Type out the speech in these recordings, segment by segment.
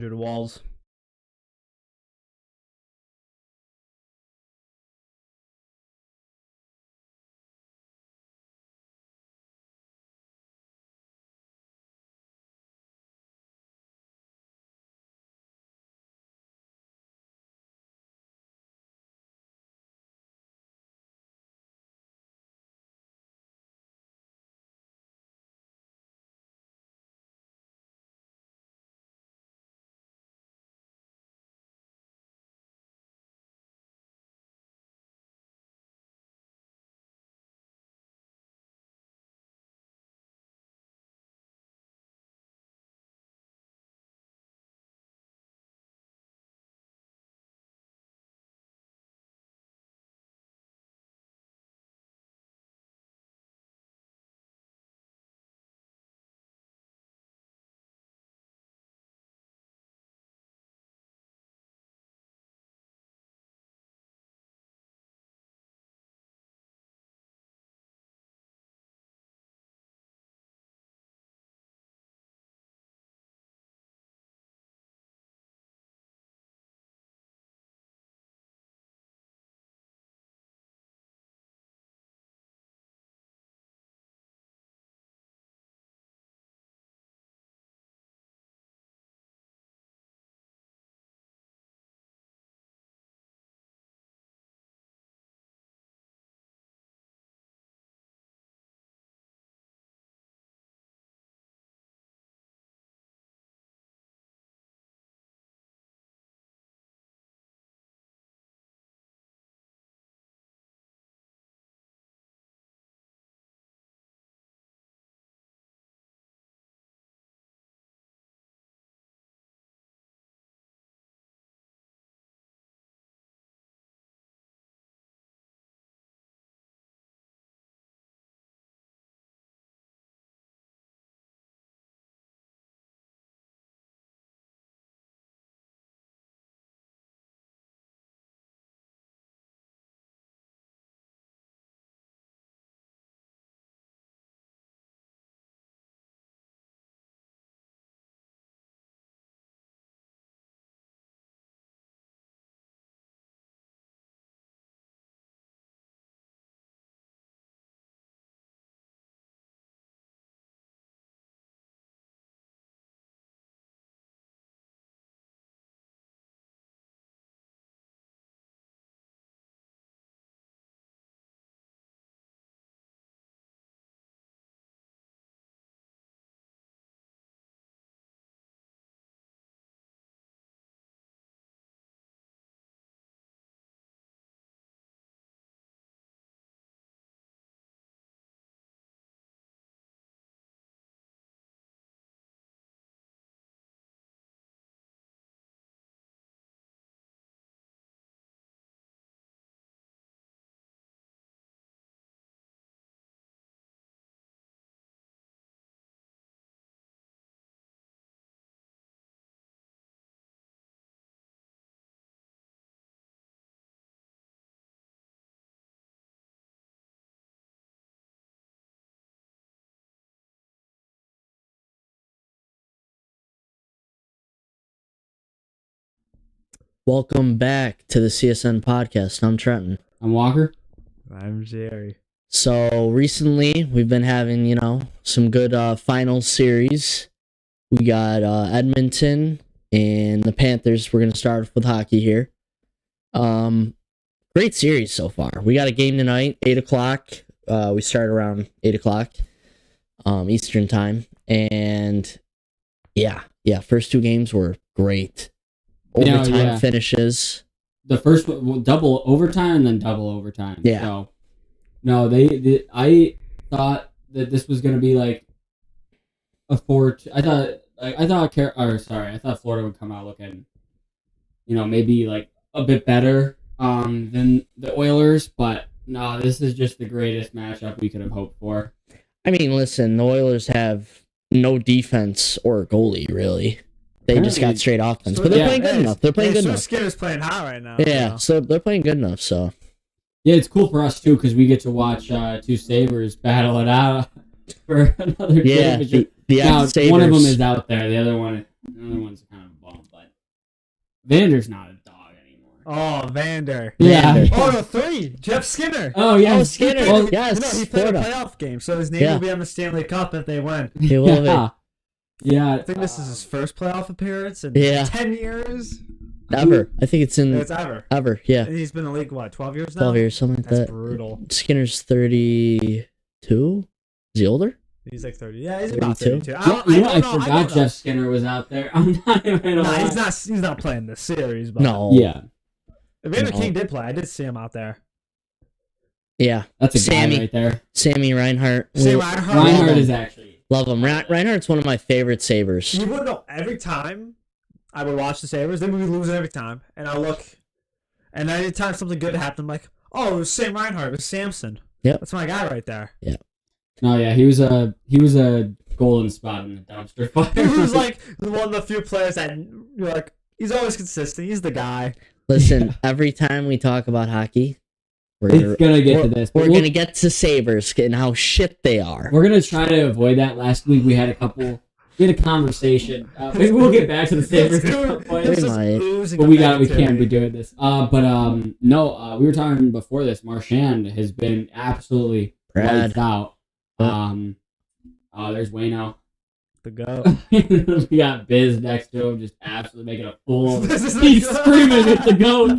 Through the walls. Welcome back to the CSN Podcast. I'm Trenton. I'm Walker. I'm Jerry. So recently we've been having, some good final series. We got Edmonton and the Panthers. We're going to start with hockey here. Great series so far. We got a game tonight, 8 o'clock. We start around 8 o'clock Eastern time. And yeah, first two games were great. Overtime finishes. The first one, double overtime and then double overtime. Yeah. So, no, I thought that this was going to be like a 4-2. I thought Florida would come out looking, maybe like a bit better than the Oilers, but no, this is just the greatest matchup we could have hoped for. I mean, listen, the Oilers have no defense or goalie, really. They just got straight offense, but they're playing good enough. They're playing good enough. Skinner's playing hot right now. Yeah, so they're playing good enough. So yeah, it's cool for us too because we get to watch two Sabres battle it out for another championship. The now, Sabres. one of them is out there. The other one's kind of a bum. Vander's not a dog anymore. Oh, Vander. Yeah. Vander. Oh, no, 3. Jeff Skinner. Oh, yeah. Oh, Skinner. Well, Yes. he played a Florida. playoff game, so his name will be on the Stanley Cup if they win. He will be. Yeah. I think this is his first playoff appearance in 10 years. Ever. I think it's in... It's ever. Ever, yeah. And he's been in the league, what, 12 years now? 12 years, something like That's that. brutal. Skinner's 32? Is he older? He's like 30. Yeah, he's about 32. 32. I forgot Jeff Skinner was out there. I'm not even No, he's not playing this series. But No. Yeah. Evander King did play. I did see him out there. Yeah. That's a Sammy. guy right there. Sammy Reinhart. Reinhart is actually... Love him. Reinhardt's one of my favorite Sabres. You wouldn't know, every time I would watch the Sabres, they would be losing every time. And I'll look, and anytime something good happened, I'm like, oh, it was Sam Reinhart. It was Samson. Yep. That's my guy right there. Yeah. No, yeah, he was a golden spot in the dumpster fire. He was like one of the few players that you're like, he's always consistent. He's the guy. Listen, every time we talk about hockey, It's gonna get to this. We're gonna get to Sabres and how shit they are. We're gonna try to avoid that. Last week we had a conversation. Maybe we'll get back to the Sabres at some point. But we can't be doing this. No, we were talking before this. Marchand has been absolutely lights out. There's Wayno. The go. We got Biz next to him, just absolutely making a fool of him. He's screaming at the goat.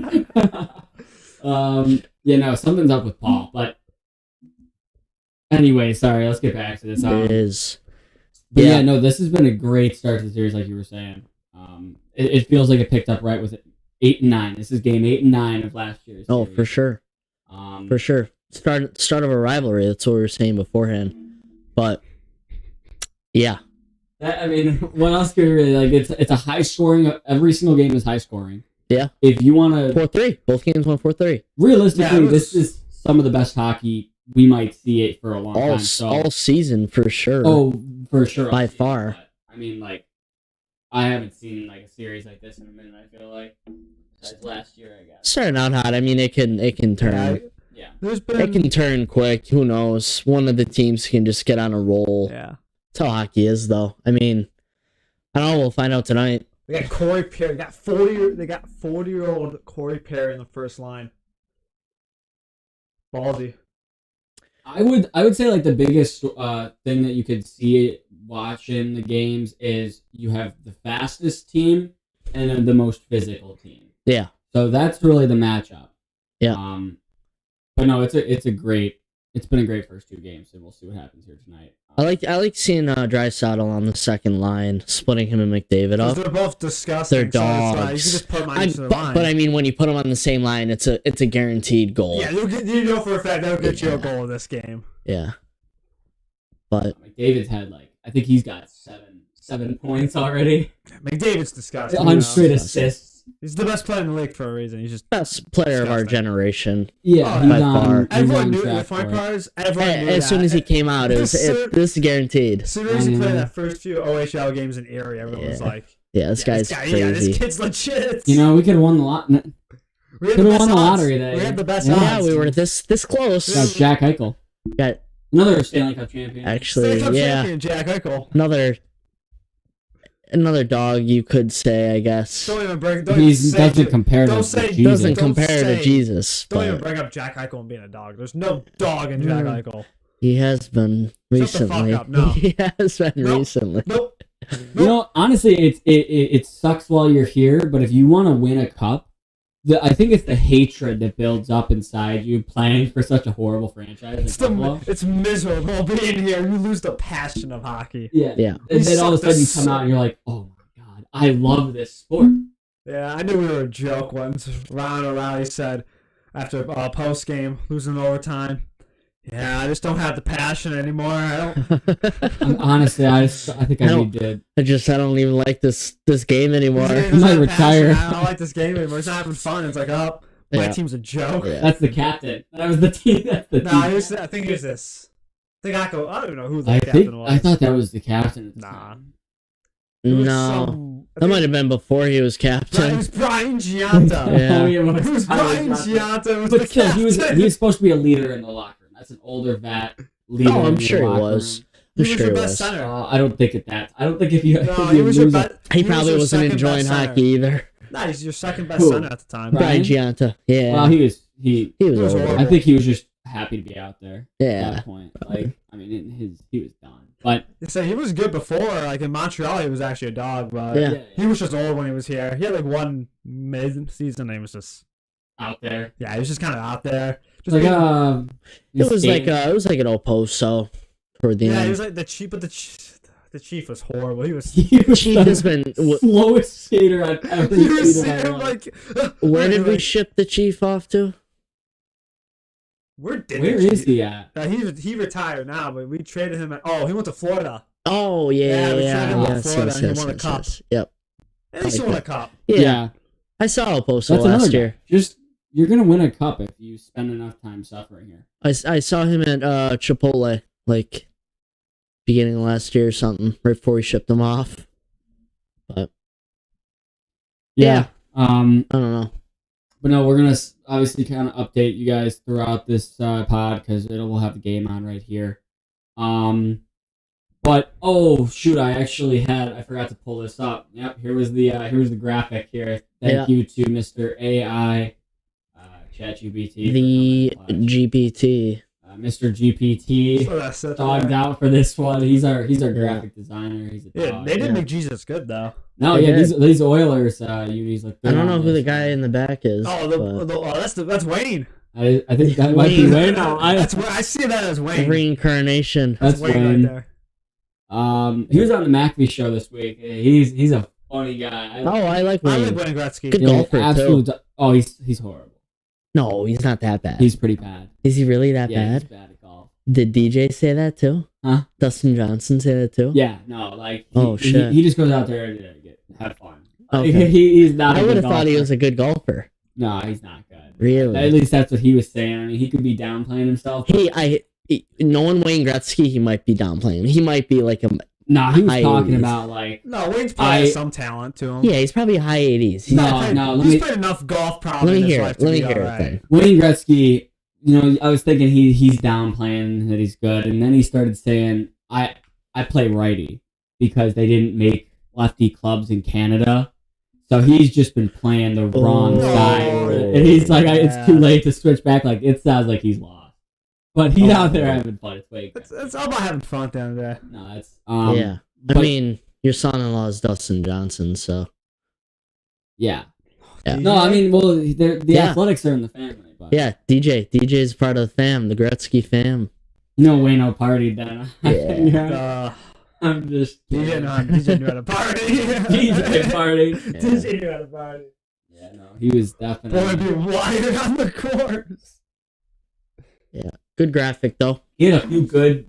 Something's up with Paul. But anyway, sorry, let's get back to this. It is. But this has been a great start to the series, like you were saying. It feels like it picked up right with 8 and 9. This is game 8 and 9 of last year's series. For sure. For sure. Start of a rivalry. That's what we were saying beforehand. But yeah. What else could we really like? It's a high scoring. Every single game is high scoring. Yeah. If you want to 4-3. Both games went 4-3. Realistically, this is some of the best hockey we might see it for a long time. All season for sure. Oh, for sure. By far. But, I haven't seen a series like this in a minute. I feel like besides last year, I guess. Starting out hot. It can turn. Yeah. It can turn quick. Who knows? One of the teams can just get on a roll. Yeah. That's how hockey is, though. I don't know. We'll find out tonight. We got Corey Perry. They got 40-year-old Corey Perry in the first line. Ballsy. I would say the biggest thing that you could see watching the games is you have the fastest team and then the most physical team. Yeah. So that's really the matchup. Yeah. But no, it's been a great first 2 games, and we'll see what happens here tonight. I like seeing Draisaitl on the second line, splitting him and McDavid up. They're both disgusting. They're dogs. So you can just put them on each of the line. But when you put them on the same line, it's a guaranteed goal. Yeah, you know for a fact they'll get you a goal in this game. Yeah. But McDavid's had I think he's got 7 points already. McDavid's disgusting. 100 assists. He's the best player in the league for a reason. He's just best player of our generation. Yeah, by far. Everyone knew the funny part is everyone knew as soon as he came out, this is guaranteed. As soon as he played that first few OHL games in Erie, everyone was like, this guy's crazy. Yeah, this kid's legit. We could have won the lot. We had the lottery that We had the best odds. odds. Yeah, we were this close. Got Jack Eichel. Got another Stanley Cup champion. Actually, Stanley Cup champion, Jack Eichel. Another dog, you could say, I guess. Don't even bring. Doesn't compare to Jesus. Doesn't compare to Jesus. Don't even bring up Jack Eichel and being a dog. There's no dog in Jack Eichel. He has been recently. Shut the fuck up. No. He has been recently. Nope. Honestly, it sucks while you're here, but if you want to win a cup, I think it's the hatred that builds up inside you playing for such a horrible franchise. It's miserable being here. You lose the passion of hockey. Yeah. And then all of a sudden you come out and you're like, oh my God, I love this sport. Yeah, I knew we were a joke once. Ron O'Reilly said after post game, losing overtime, yeah, I just don't have the passion anymore. Honestly, I think I need to. I don't even like this game anymore. I might retire. I don't like this game anymore. It's not having fun. It's like, my team's a joke. Yeah. That's the captain. That was the team. That's the team. I think it was this. I don't even know who the captain was. I thought that was the captain. No. That might have been before he was captain. It was Brian Gianta. Yeah. It was Brian Gianta. But still, he was supposed to be a leader in the locker room. That's an older vet leader. Oh, I'm sure he was. He was your best center. I don't think I don't think if you. No, he was your best. He probably wasn't enjoying hockey either. Nah, he's your second best center at the time. Brian Giunta. Yeah. Well, he was horrible. I think he was just happy to be out there. Yeah. At that point, like, I mean, he was done. But so he was good before. Like in Montreal, he was actually a dog, but he was just old when he was here. He had like one mid-season. And he was just out there. Yeah, he was just kind of out there. Just like it was like an Oposo toward the end. He was like the Chief, but the Chief was horrible. He was Chief has been slowest skater I've ever seen. Where did we ship the Chief off to? Where is he at? He retired now, but we traded him he went to Florida. Oh yeah. We traded him to Florida and he won a cup. Yep. At least he won a cup. Yeah. I saw Oposo last year. You're gonna win a cup if you spend enough time suffering here. I saw him at Chipotle like beginning of last year or something, right before we shipped him off. But yeah. I don't know. But no, we're gonna obviously kind of update you guys throughout this pod because we'll have the game on right here. But oh shoot, I forgot to pull this up. Yep, here was the graphic here. Thank you to Mr. AI, ChatGPT. The GPT. Mr. GPT dogged out for this one. He's our graphic designer. He's a dog. They didn't make Jesus good though. No, these Oilers unis look good. I don't know who the guy in the back is. That's Wayne. I think that might be Wayne. No, I see that as Wayne. Reincarnation. That's Wayne right there. He was on the McAfee show this week. He's a funny guy. I like Wayne. I like Wayne Gretzky. Good golfer too. Oh, he's horrible. No, he's not that bad. He's pretty bad. Is he really that bad? He's bad at golf. Did DJ say that too? Huh? Dustin Johnson say that too? Yeah, no, like shit. He just goes out there and have fun. Okay. He's not. I would have thought he was a good golfer. No, he's not good. Really? At least that's what he was saying. I mean, he could be downplaying himself. Knowing Wayne Gretzky, he might be downplaying. He might be like a. No, he was talking about like. No, Wayne's probably has some talent to him. Yeah, he's probably high 80s. He's played enough golf probably. Let me hear it. Let me hear it then. Wayne Gretzky, I was thinking he's downplaying that he's good, and then he started saying, I play righty because they didn't make lefty clubs in Canada. So he's just been playing the wrong side. And he's like, it's too late to switch back. Like, it sounds like he's lost. But he's out there having fun. It's all about having fun down there. No, it's... yeah. I mean, your son-in-law is Dustin Johnson, so... Yeah. No, I mean, well, the Athletics are in the family. But... Yeah, DJ's part of the fam, the Gretzky fam. Wayno partied then. Yeah. I'm just... DJ knew how to party. DJ party. DJ knew how to party. Yeah, no, he was definitely... Boy, be wired on the course. Yeah. Good graphic, though. He had a few good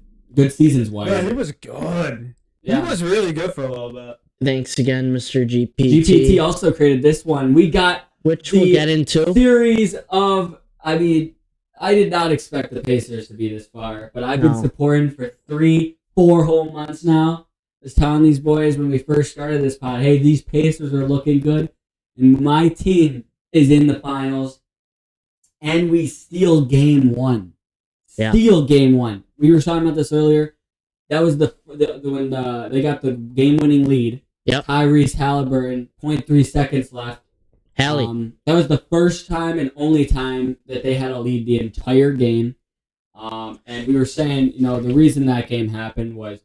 seasons wired. Yeah, he was good. Yeah. He was really good for a little bit. Thanks again, Mr. GPT. GPT also created this one. We got... Which we'll get into. Series of... I mean, I did not expect the Pacers to be this far, but I've been supporting for 3-4 whole months now. I was telling these boys when we first started this pod, hey, these Pacers are looking good, and my team is in the finals, and we steal game one. Steal game one. We were talking about this earlier. That was when they got the game-winning lead. Yep. Tyrese Halliburton, 0.3 seconds left. Hallie. That was the first time and only time that they had a lead the entire game. And we were saying, the reason that game happened was,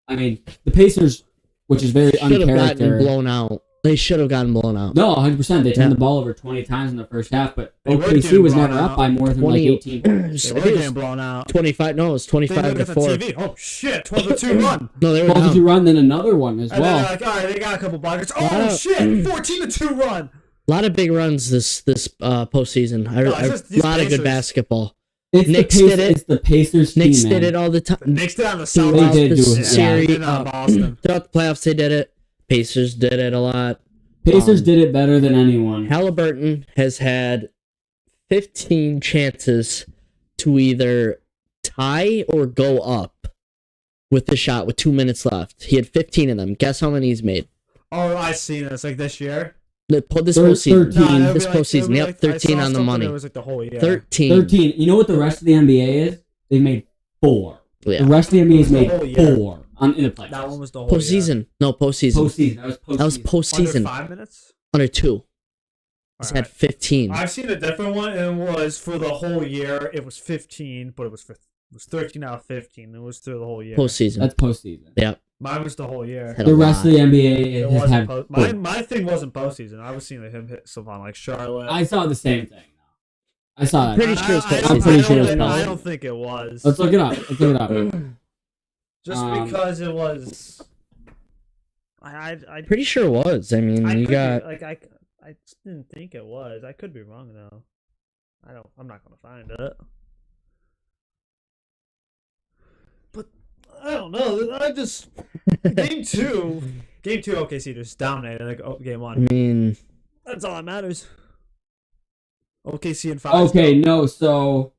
I mean, the Pacers, which is very uncharacteristic. Gotten blown out. They should have gotten blown out. No, 100%. They turned the ball over 20 times in the first half, but OKC was never up by more than 18 points. They were getting blown out. 25. No, it was 25 to 4. TV. Oh shit! 12-2 run. No, they were 12-2 run, then another one as well. Then they're like, all right, they got a couple buckets. Oh shit! 14-2 run. A lot of big runs this postseason. A lot of good basketball. Knicks did it. It's the Pacers team, Knicks did it all the time. The Knicks did on the South. They did Series. Boston. Throughout the playoffs, they did it. Pacers did it a lot. Pacers did it better than anyone. Halliburton has had 15 chances to either tie or go up with the shot with 2 minutes left. He had 15 of them. Guess how many he's made? Oh, I've seen it. It's like this year. This postseason. 13. This postseason. Yep, 13 on the money. It was like the whole year. 13. You know what the rest of the NBA is? They made 4. Yeah. The rest of the NBA has made 4 in the playoffs. That one was the whole postseason. year. No, postseason. Postseason. That was postseason. That was postseason. Under 5 minutes? Under 2. He's All had right. 15. I've seen a different one, and it was for the whole year. It was 15, but it was 13 out of 15. It was through the whole year. Postseason. That's postseason. Yeah. Mine was the whole year. Had The a rest of lot. the NBA It has wasn't had. my thing wasn't postseason. I was seeing him hit someone like Charlotte. I saw the same thing. I saw that. Pretty sure it's I- I- postseason. I'm pretty sure it's I postseason. don't think it was. Let's look it up. Let's look it up. Just because it was. I Pretty sure it was. I mean, you could got. be, I just didn't think it was. I could be wrong though. I'm not gonna find it. But I don't know. I just game two. OKC just dominated like game I 1. mean, That's all that matters. OKC and 5. Okay, no, so.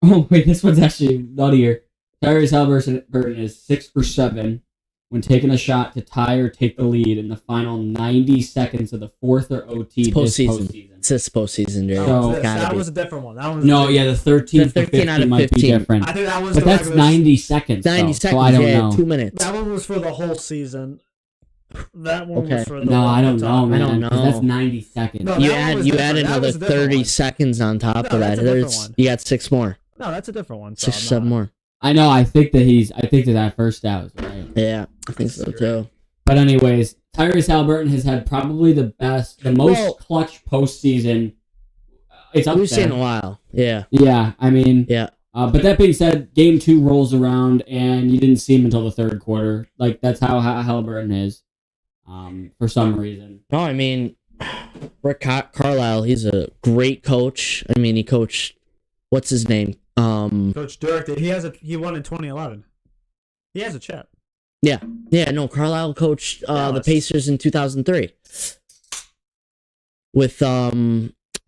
Oh, wait, this one's actually nuttier. Tyrese Halliburton is 6 for 7 when taking a shot to tie or take the lead in the final 90 seconds of the fourth or OT it's this postseason. postseason. It's this postseason, Jerry. So- It's gotta That be. was a different one. That one was No, yeah, the 13 The for 13 out 15 of might be 15. different. I think that was But the that's regular 90 seconds. 90 though, seconds. So I don't yeah, know. 2 minutes. That one was for the whole season. That one Okay. was for the No, I don't time. know, man. I don't 'cause That's know. 90 seconds. No, You that one add was you different. add That another was a different 30 one. seconds on top No, of that. that's a different There's one. you got 6 more. No, that's a different one. 6 or so 7 more. I know. I think that first out was right. Yeah, I think so too. But anyways, Tyrese Halliburton has had probably the most Well- clutch postseason. It's up We've seen a there. while. Yeah. Yeah, I mean, Yeah. but that being said, game 2 rolls around and you didn't see him until the third quarter. Like that's how Halliburton is, for some reason. No, I mean, Rick Carlisle, he's a great coach. I mean, he coached, what's his name? Coach Dirk, he won in 2011. He has a chip. Yeah, no, Carlisle coached the Dallas. Pacers in 2003. With, oh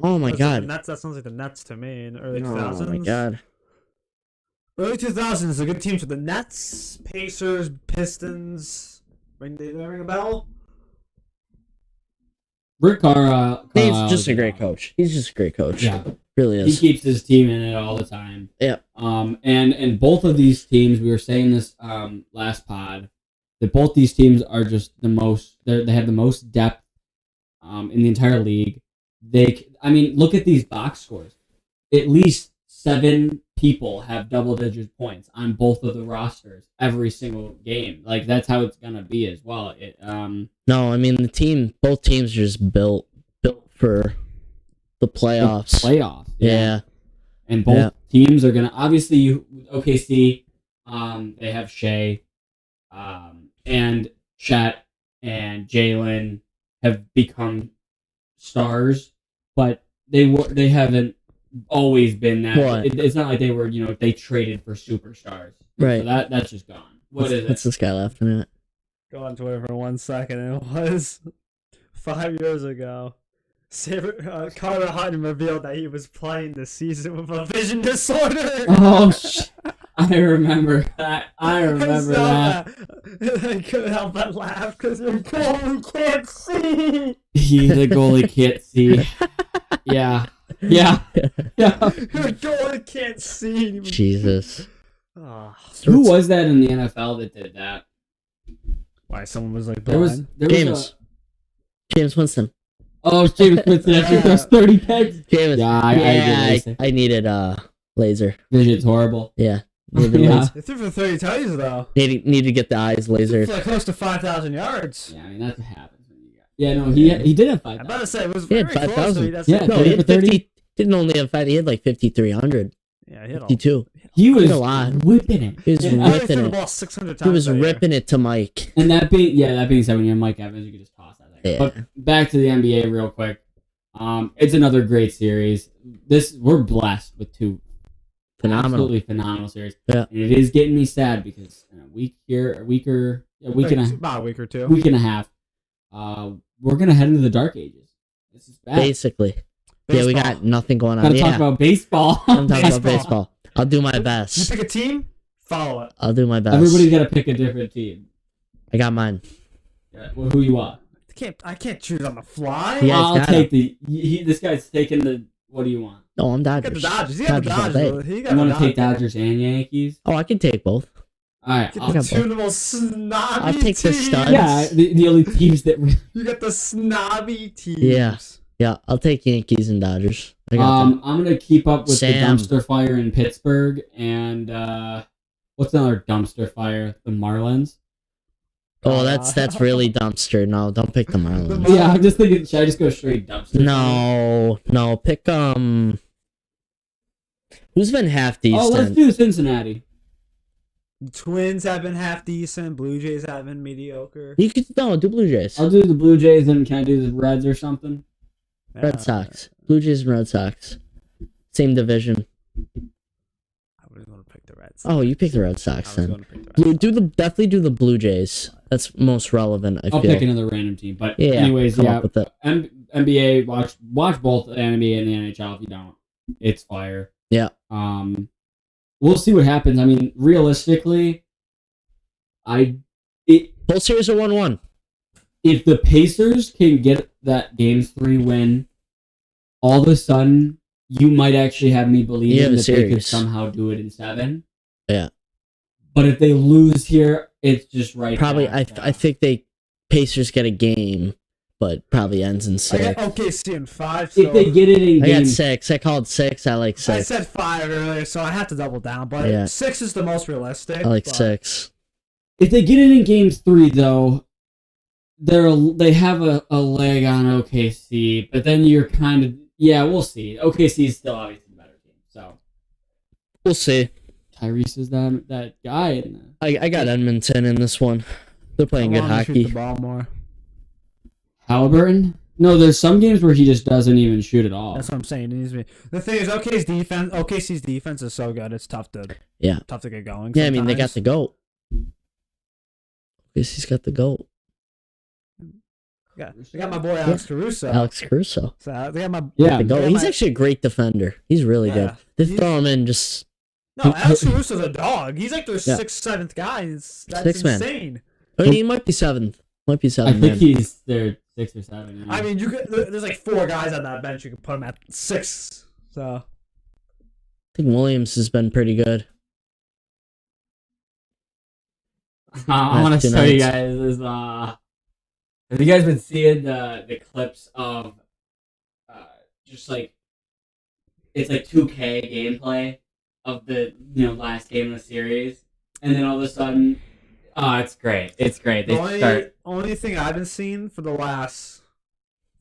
my God. That sounds like the Nets to me in the early 2000s. Oh my God. Early 2000s, a good teams with the Nets, Pacers, Pistons. Did they ring a bell? Rick Carlisle. He's just a great coach. He's just a great coach. Yeah. Really He is. keeps his team in it all the time. Yeah. And both of these teams, we were saying this last pod, that both these teams are just the most. They have the most depth in the entire league. Look at these box scores. At least 7 people have double-digit points on both of the rosters every single game. Like that's how it's gonna be as well. No, I mean both teams are just built for the playoffs. Yeah. And both teams are gonna obviously OKC. They have Shea, and Chet and Jalen have become stars, but they haven't always been that. What? It's not like they were they traded for superstars. Right. So that's just gone. What is What's it? this guy laughing at? Go on Twitter for 1 second. It was 5 years ago. Carter Hutton revealed that he was playing the season with a vision disorder. Oh, I remember that. I remember that. I couldn't help but laugh because your goalie can't see. The goalie can't see. Yeah. Your goalie can't see. Jesus. Oh, Who was that in the NFL that did that? why someone was like There was James Winston. James Winston after those 30 picks. James. Yeah, I get what I needed laser. Vision's horrible. Yeah. Needed Yeah. laser. They threw for 30 touchdowns though. Need to get the eyes lasered. For like close to 5,000 yards. Yeah, I mean that's what happens when you got. Yeah, no, he did have 5. I'm about to say it was He had very close. 5,000. That's Yeah, No, 30 he for had 30? 50. Didn't only have 5. He had like 5,300. Yeah, he hit all. 52. He was a lot. whipping it. He was Yeah, I ripping threw the it. ball 600 times. He was that year. ripping it to Mike. And that being said, when you're Mike Evans, you can just toss that thing. Yeah. But back to the NBA real quick. It's another great series. We're blessed with 2 Phenomenal. absolutely phenomenal series. Yeah. And it is getting me sad because in a week About a week or two. and a half, we're gonna head into the dark ages. This is bad. Basically. Yeah, we Baseball. got nothing going on. Gotta Yeah. talk about baseball. I'm talking about Baseball. baseball. I'll do my You best. pick a team, follow it. I'll do my best. Everybody's gotta pick a different team. I got mine. Well, who you want? I can't choose on the fly. Yeah, I'll it's gotta. take this guy's taking the. What do you want? No, I'm You got Dodgers. the Dodgers. You got the Dodgers all Dodgers. day. He got You the want to take Dodgers. Dodgers and Yankees? Oh, I can take both. right. Get I'll- the two of the most snobby I'll take the teams. studs. Yeah, the only teams that. You got the snobby teams. Yeah, I'll take Yankees and Dodgers. I got them. I'm gonna keep up with Sam. the dumpster fire in Pittsburgh and what's another dumpster fire? The Marlins. Oh, that's really dumpster. No, don't pick the Marlins. Yeah, I'm just thinking. Should I just go straight dumpster? No, pick who's been half decent? Oh, let's do Cincinnati. Twins have been half decent. Blue Jays have been mediocre. You could do Blue Jays. I'll do the Blue Jays, and can I do the Reds or something? Red Sox. Blue Jays and Red Sox. Same division. I was going to pick the Reds. Oh, you pick the Red Sox I was then. going to pick the Red Sox. Definitely do the Blue Jays. That's most relevant. I I'll feel. pick another random team. But Yeah, anyways, come yeah. up with it. NBA, watch both the NBA and the NHL. If you don't, it's fire. Yeah. We'll see what happens. I mean, realistically, Whole series are 1-1. if the Pacers can get that Game 3 win, all of a sudden, you might actually have me You have believing a that they could series. somehow do it in 7. Yeah. But if they lose here, it's just right. Probably, back, I think Pacers get a game, but probably ends in I 6. got OKC in 5. So if they get it in I Game got 6. I called 6. I like 6. I said 5 earlier, so I have to double down. But Yeah. 6 is the most realistic. I like but 6. If they get it in Game 3, though, they have a leg on OKC, but then you're kind of we'll see. OKC is still obviously the better team, so We'll see. Tyrese is that guy. In I got Edmonton in this one. They're playing good I shoot hockey. the ball more. Halliburton. No, there's some games where he just doesn't even shoot at all. That's what I'm saying. It needs to be. The thing is, OKC's defense is so good. It's tough to get going. Yeah, I mean, they got sometimes. the GOAT. Guess he's got the GOAT. Yeah, they got my boy Alex Caruso. Alex Caruso. So they got my Yeah, The GOAT. they got He's my- actually a great defender. He's really good. Yeah. They He's- throw him in just... No, Alex Caruso's a dog. He's like their Yeah. 6th, 7th guy. That's Sixth man. insane. I mean, he might be 7th. Might be I 7th, think man. he's their 6 or 7. Yeah. I mean, there's like 4 guys on that bench. You could put him at 6. So I think Williams has been pretty good. I want to Two show you nights. guys this. Have you guys been seeing the clips of just like it's like 2K gameplay of the last game of the series, and then all of a sudden, it's great. It's great. They the only thing I've been seeing for the last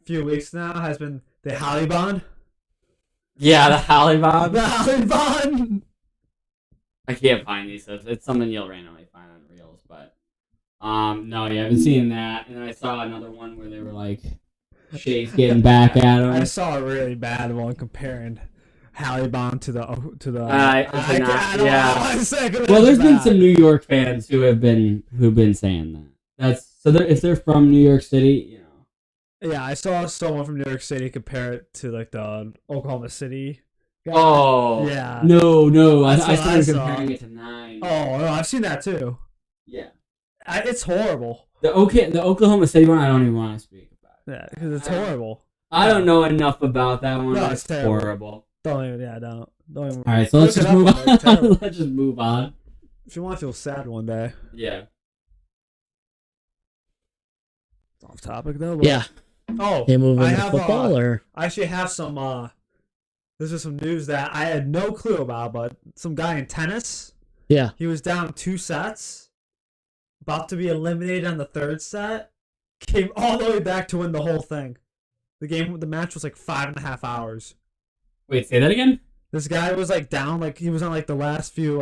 few weeks now has been the Halliburton. yeah, the Halliburton. The Halliburton. I can't find these, so it's something you'll randomly find on Reels, but no, yeah, I've been seeing that, and then I saw another one where they were like Shay's getting back at him. I saw a really bad one comparing Halliburton to the. Well, there's been some New York fans who've been saying that. If they're from New York City, Yeah, I saw someone from New York City compare it to like the Oklahoma City guy. Oh Yeah. no! I That's what I started saw. comparing it to 9. Oh no, I've seen that too. Yeah. It's horrible. The Oklahoma City one, I don't even want to speak about. Yeah, because it's horrible. I don't know enough about that one. No, It's it's terrible. horrible. Don't even. Yeah, don't even. All right, so let's Look just it up, move like, on. terrible. Let's just move on. If you want to feel sad one day. Yeah. It's off topic though. But, Yeah. Oh, They move I into have football, or... I actually have some. This is some news that I had no clue about, but some guy in tennis. Yeah. He was down 2 sets, about to be eliminated on the 3rd set. Came all the way back to win the whole thing. The match was like 5.5 hours. Wait, say that again? This guy was like down, like he was on like the last few,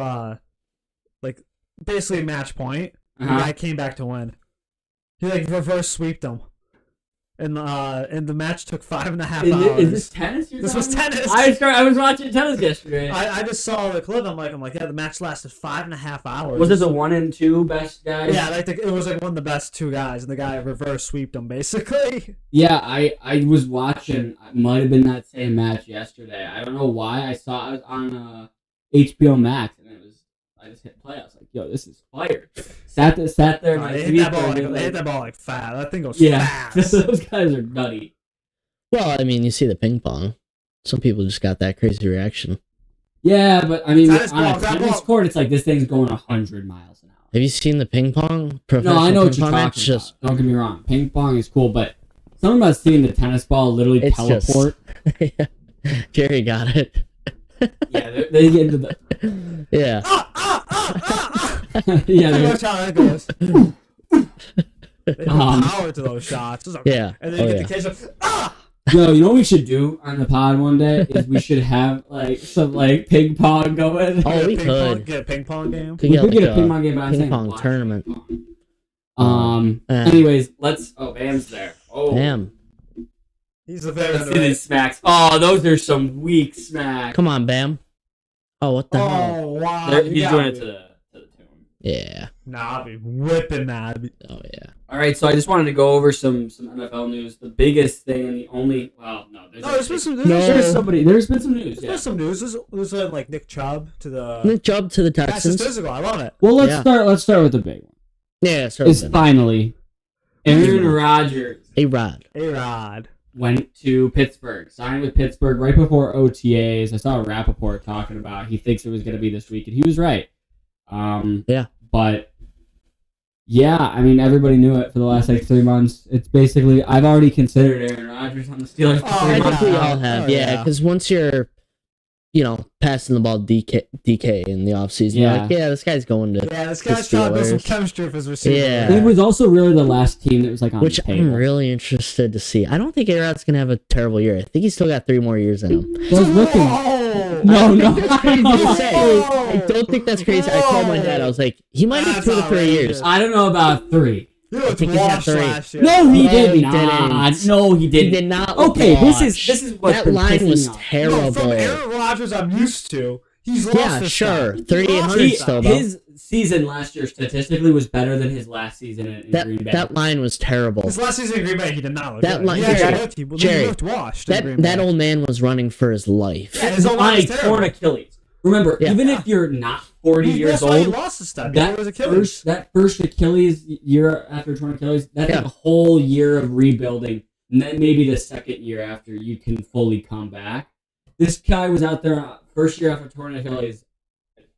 like basically match point. And Uh-huh. the guy came back to win. He like reverse sweeped him, and the match took 5.5 hours. Is this tennis? This was tennis. I was watching tennis yesterday. I just saw the clip. I'm like, yeah, the match lasted 5.5 hours. Was it the 1 and 2 best guys? Yeah, like it was like one of the best 2 guys, and the guy reverse sweeped him basically. Yeah, I was watching. It might have been that same match yesterday. I don't know why. I saw it was on HBO Max, and I just hit play. I was like, "Yo, this is fire!" Sat there. They hit that ball. They hit that ball like fast. That thing goes Yeah, fast. those guys are nutty. Well, I mean, you see the ping pong. Some people just got that crazy reaction. Yeah, but I mean, Tennis on a ball, that tennis ball- court, it's like this thing's going 100 miles an hour. Have you seen the ping pong? No, Professional I know what ping you're pong talking match? Just about. Don't get me wrong. Ping pong is cool, but something about seeing the tennis ball literally It's teleport. Jerry got it. Yeah, they get into the. Yeah. Yeah, they're- Watch how that goes. They have power to those shots. Those are- Yeah. And then you get the case of, Yo, you know what we should do on the pod one day is we should have like some like ping pong going. Oh, we Ping pong- could. Get a ping pong game. Could We get, could like get a ping pong game, but I'm ping saying pong watch tournament. ping pong. Anyways, let's. Oh, Bam's there. Oh, Damn. He's a very let's see underrated. these smacks. Oh, those are some weak smacks. Come on, Bam. Oh, what the hell? Oh, wow. There- you he's gotta doing it be- to the tune. Yeah. Nah, I'll be whipping that. Oh, yeah. All right, so I just wanted to go over some NFL news. The biggest thing and the only There's been some, No. there's been some news. Yeah. there's some news. There's like Nick Chubb to the. Nick Chubb to the That's just Texans. physical. I love it. Well, let's Yeah. start. Let's start with the big one. Yeah, start It's with finally Aaron Rodgers A-Rod. A-Rod. went to Pittsburgh, signed with Pittsburgh right before OTAs. I saw Rappaport talking about he thinks it was going to be this week, and he was right. Yeah. But yeah, I mean, everybody knew it for the last like 3 months. It's basically I've already considered Aaron Rodgers on the Steelers. For Oh, 3 I months. think we all have. Oh, Yeah, yeah. because once you're, passing the ball DK in the offseason, Yeah. you're like, yeah, this guy's going to. Yeah, this The guy's trying to build some Steelers. chemistry for his receiver. Yeah. It was also really the last team that was like on Which the I'm table. really interested to see. I don't think A-Rod's going to have a terrible year. I think he's still got 3 more years in him. I was looking. Whoa! No. to say. Whoa! I don't think that's crazy. I told my dad, I was like, he might have That's 2 to 3 years. outrageous. I don't know about 3. You looked think he's got washed 3. last year. No, he No, did he not. didn't. No, he He didn't. did not. Okay, watch. this is what's that been line pissing was me off. terrible. No, from Aaron Rodgers, I'm used to. He's lost Yeah, this sure. time. 3,800 He lost still, this though. His season last year statistically was better than his last season in Green Bay. That line was terrible. His last season in Green Bay, he did not look That good. line- He actually Jerry, looked, he Jerry, looked washed in Green That Bay. old man was running for his life. Yeah, his old line on was a terrible. torn Achilles. Remember, Yeah. even if you're not 40 years That's why he old, lost this time. That was Achilles. that first Achilles year after torn Achilles, that's Yeah. like a whole year of rebuilding, and then maybe the second year after you can fully come back. This guy was out there first year after torn Achilles,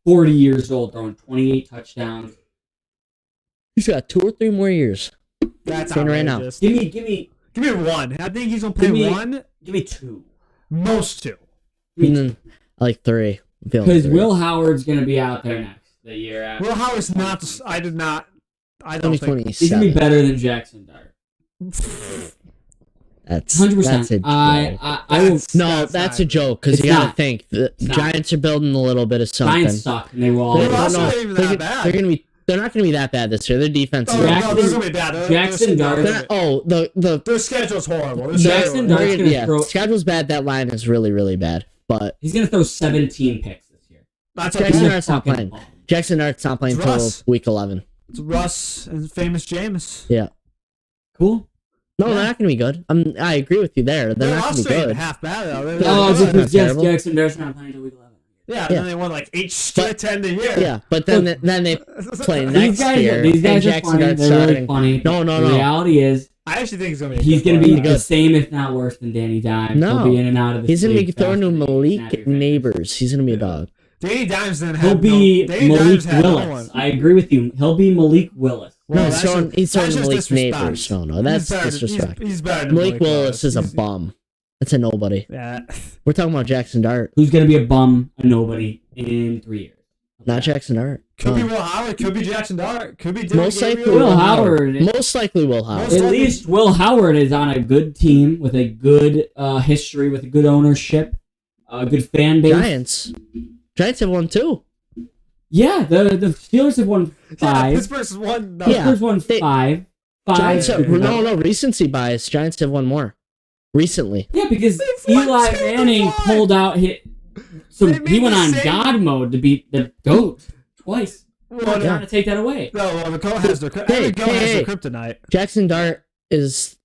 40 years old, throwing 28 touchdowns. He's got 2 or 3 more years. That's Saying right now. outrageous. Give Give me one. I think he's gonna play Give me- one, me 2. most 2. And then, like 3. I'm feeling Because 3. Will Howard's gonna be out there next the year after. Will Howard's not. I don't think. 2027. He's gonna be better than Jackson Dart. That's 100%. That's a joke. I will. No, that's a joke because It's you gotta not. think the It's not. Giants are building a little bit of something. Giants suck, and they will all. They're No, also no, not even they're, that gonna- bad. they're not gonna be that bad this year. Their defense Oh, is Jackson- no, they're gonna be bad. Jackson Dart- They're not- oh, the Their schedule's horrible. Their Jackson schedule's Dart's horrible. gonna yeah, throw- schedule's bad. That line is really really bad. But He's gonna throw 17 picks this year. That's Jackson okay. Dart's not Fucking playing. bum. Jackson Dart's not playing It's until Russ. week 11. It's Russ and famous James. Yeah. Cool. No, Yeah. they're not gonna be good. I agree with you there. They're not gonna be also ain't good. half bad though. They're No, Oh, that's good. not because yes, terrible. Jackson Dart's not playing until week 11. Yeah, and Yeah. then they won like 8 straight 10 a year. Yeah, but then they play These next guys, year. these and guys are Jackson funny. Dart's They're really starting. funny. No, no, The no. reality is, I actually think he's gonna be. he's gonna be quarterback. the Good. same, if not worse, than Danny Dimes. No. He'll be in and out of the He's gonna be league throwing to faster than you snap your Malik fingers. Neighbors. He's gonna be a dog. Danny Dimes didn't He'll have. be Danny Malik Dimes had no Willis. one. I agree with you. He'll be Malik Willis. Well, No, that's he's throwing that's to just Malik disrespect. Neighbors. No, that's better- disrespect. He's better than Malik Willis is a He's- bum. That's a nobody. Yeah. We're talking about Jackson Dart, Who's gonna be a bum, a nobody in 3 years? not Jackson Dart. Could be No. Will Howard. Could be Jackson Dart. Could be Dylan Most likely Gabriel. Will Howard. Most likely Will Howard. Most At likely- least Will Howard is on a good team with a good history, with a good ownership, a good fan base. Giants have won 2. Yeah, the Steelers have won Yeah, 5. Pittsburgh's won. Yeah. Pittsburgh's won they- 5. 5. Giants have, Yeah. no recency bias. Giants have won more recently. Yeah, because They've won Eli 2 to Manning 1. pulled out his. So They he made went the on same- God mode to beat the GOAT twice. Well, I'm yeah. trying to take that away. No, well, the goat has their. Hey, Every goat has hey. their kryptonite. Jackson Dart is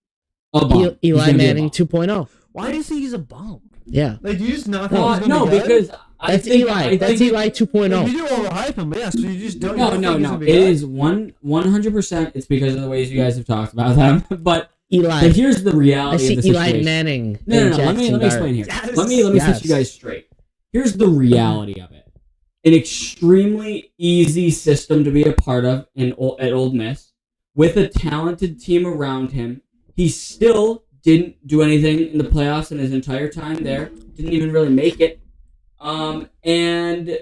A bum. He's Eli gonna be a Manning bum. 2.0. Why do you think he's a bum? Yeah, Like, do you just not think he's gonna No, be good? because I that's think Eli. That's Eli Like, 2.0. you do overhype him, but yeah. So you just don't. No, you don't no, think he's no. gonna be It good? is 100%. It's because of the ways you guys have talked about them. But Eli. here's the I reality see of the Eli situation. Manning. No, and let me Jackson Dart. explain here. Yes. Let me Yes. set you guys straight. Here's the reality of it. an extremely easy system to be a part of at Ole Miss, with a talented team around him. He still didn't do anything in the playoffs in his entire time there. Didn't even really make it. And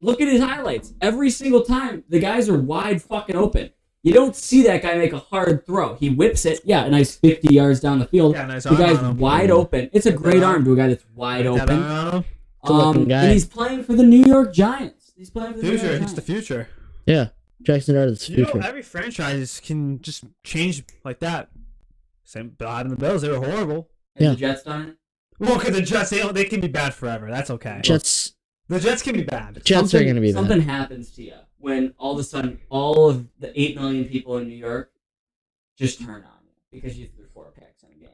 look at his highlights. Every single time, the guys are wide fucking open. You don't see that guy make a hard throw. He whips it. Yeah, a nice 50 yards down the field. Yeah, nice the arm guy's on him. wide open. It's a great arm to a guy that's wide open. Good-looking guy. And he's playing for the New York Giants. He's playing for the New York Future. Giants. He's the future. Yeah, Jackson Dart is the You future. know, every franchise can just change like that. Same behind the Bills, they were horrible. And Yeah. the Jets done it? Well, because the Jets, they can be bad forever. That's okay. Jets The Jets can be bad. Jets are going to be Something bad. happens to you when all of a sudden all of the 8 million people in New York just turn on you because you threw 4 picks in a game.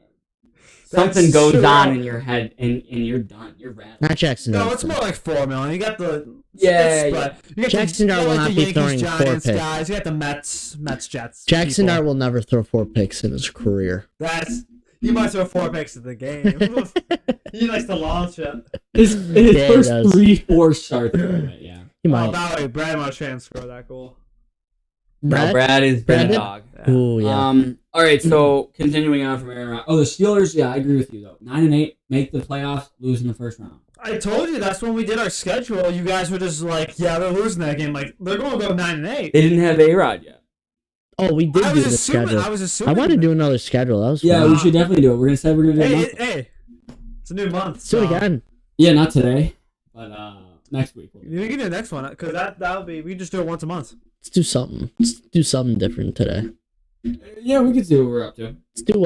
Something That's goes true. on in your head and you're done. You're rattled. Not Jackson No, Dart. it's more like 4 million. You got the Yeah, You got Jackson Dart will like not the be Yankees, throwing 4 Giants picks. guys. You got the Mets, Jets. Jackson people. Dart will never throw 4 picks in his career. He might throw 4 picks in the game. He likes to launch it. His Yeah, he first does. 3-4 starts. Yeah. He Oh, might. by the way, Brad Marchand scored that goal. No, Brad has been Brad a did? dog. Ooh, yeah. All right, so continuing on from Aaron Rodgers. Oh, the Steelers. Yeah, I agree with you though. 9-8, make the playoffs, lose in the first round. I told you that's when we did our schedule. You guys were just like, yeah, they're losing that game. Like, they're going to go 9-8. They didn't have A-Rod yet. Oh, we did I do was the assuming. schedule. I was I assuming. want to do another schedule. That was Yeah, fun. we should definitely do it. We're gonna do it. Hey, it's a new month. Let's do it again. Yeah, not today, but next week. We'll do We it. can do the next one because that'll be. We just do it once a month. Let's do something. Let's do something different today. Yeah, we can see what we're up to. Let's do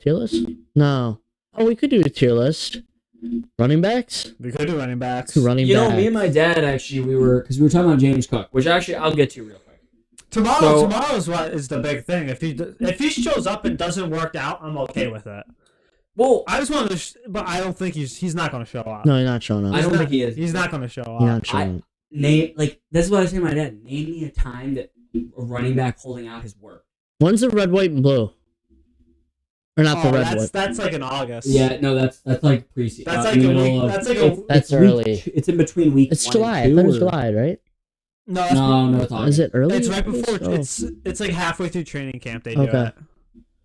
tier list? No. Oh, we could do a tier list. Running backs? We could do running backs. Running You know, backs. me and my dad actually, we were talking about James Cook, which actually I'll get to real quick. Tomorrow's what is the big thing. If he shows up and doesn't work out, I'm okay with it. Well, I just wanted to, but I don't think he's not going to show up. No, you're not showing up. I don't think he is. He's not going to show You're up. not showing up. That's what I was saying to my dad. Name me a time that a running back holding out his work. When's the red, white, and blue? Or not the red, white? That's like in August. Yeah, no, that's like preseason. That's like a week. That's like a. That's week- early. It's in between week. It's 1 July. I and 2, thought it was or- July, right? No, it's August. Is it early? It's right before. Oh. It's like halfway through training camp. They do Okay. it.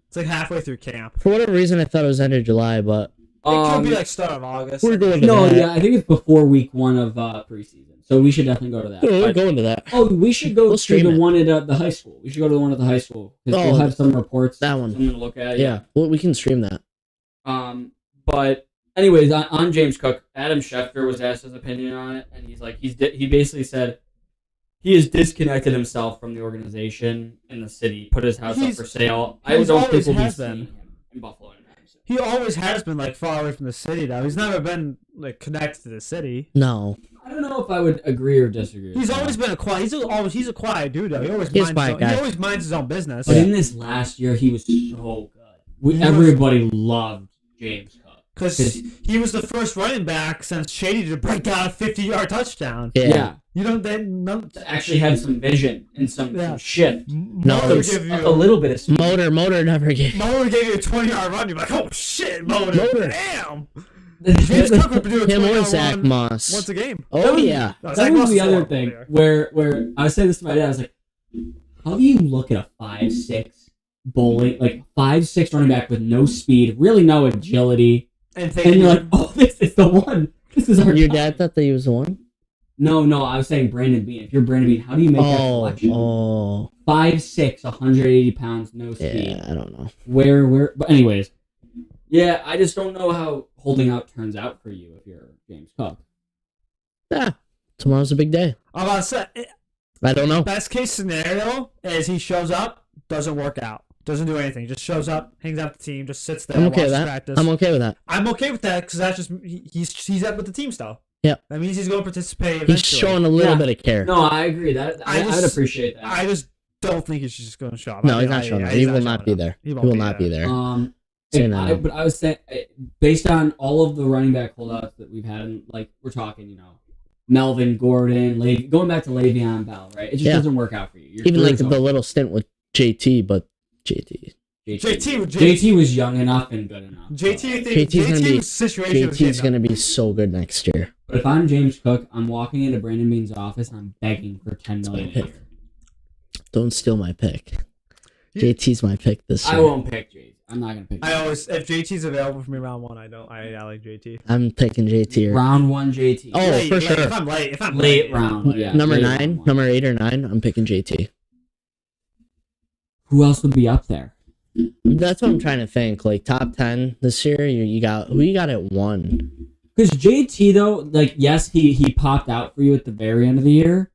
It's like halfway through camp. For whatever reason, I thought it was end of July, but It could be like start of August. we're going to No, that. yeah, I think it's before week 1 of preseason. So we should definitely go to that. We're But- going to that. oh, we should go We'll to stream the it. one at the high school. We should go to the one at the high school because Oh, we'll have some reports. that one. Something to look at. Yeah, well, we can stream that. But anyways, on James Cook, Adam Schefter was asked his opinion on it, and he's like, he basically said he has disconnected himself from the organization in the city, put his house up for sale. I don't think always we'll be has seeing been. him in Buffalo anytime soon. He always has been like far away from the city though. He's never been like connected to the city. No. I don't know if I would agree or disagree. He's with that. always been a quiet. He's a quiet dude though. He always He's a quiet guy. he always minds his own business. But in this last year, he was so good. He was- Everybody loved James Cook. Because he was the first running back since Shady to break out a 50-yard touchdown. Yeah. You don't then no, To actually have some vision and some Yeah. shift. Motor it's give you A little bit of speed. Motor never gave. Motor gave you a 20-yard run. You're like, oh shit, Motor. Motor. Damn. James Cook would do a Him or 20-yard Zach run Moss. once a game. Oh, yeah. No, That Zach was Moss the is other horrible thing there. where I was saying this to my dad. I was like, how do you look at a 5'6" bowling, like 5'6" running back with no speed, really no agility, And and you're like, oh, this is the one. This is our Your guy. dad thought that he was the one? No, I was saying Brandon Bean. If you're Brandon Bean, how do you make that selection? 5'6", 180 pounds, no speed. Yeah, I don't know. Where? But anyways, yeah, I just don't know how holding out turns out for you if you're James Cook. Yeah, tomorrow's a big day. I'm about to say, I don't know. best case scenario is he shows up, doesn't work out, doesn't do anything, just shows up, hangs out with the team, just sits there, I'm okay watches with that. practice. I'm okay with that. I'm okay with that because that's just he's up with the team still. Yeah. That means he's going to participate. He's Eventually. showing a little Yeah. bit of care. No, I agree. That I would appreciate that. I just don't think he's just going to show up. No, he's not showing up. He will not be there. He will not be there. Say no. But I was saying, based on all of the running back holdouts that we've had, and like we're talking, Melvin Gordon, going back to Le'Veon Bell, right? It just doesn't work out for you. Your Even like career's the over. little stint with JT, but JT. JT was young enough and good enough. JT's JT's gonna be situation. JT's gonna be so good next year. But if I'm James Cook, I'm walking into Brandon Beane's office and I'm begging for $10 million a year. Don't steal my pick. JT's my pick this year. I won't pick JT. I'm not gonna pick. If JT's available for me round 1, I like JT. I'm picking JT. Round 1 JT. Oh, for sure. If I'm Late round. Yeah. Number late 9, round 1. number 8 or 9. I'm picking JT. Who else would be up there? That's what I'm trying to think. Like top 10 this year. You got who you got at 1? Because JT though, like yes, he popped out for you at the very end of the year.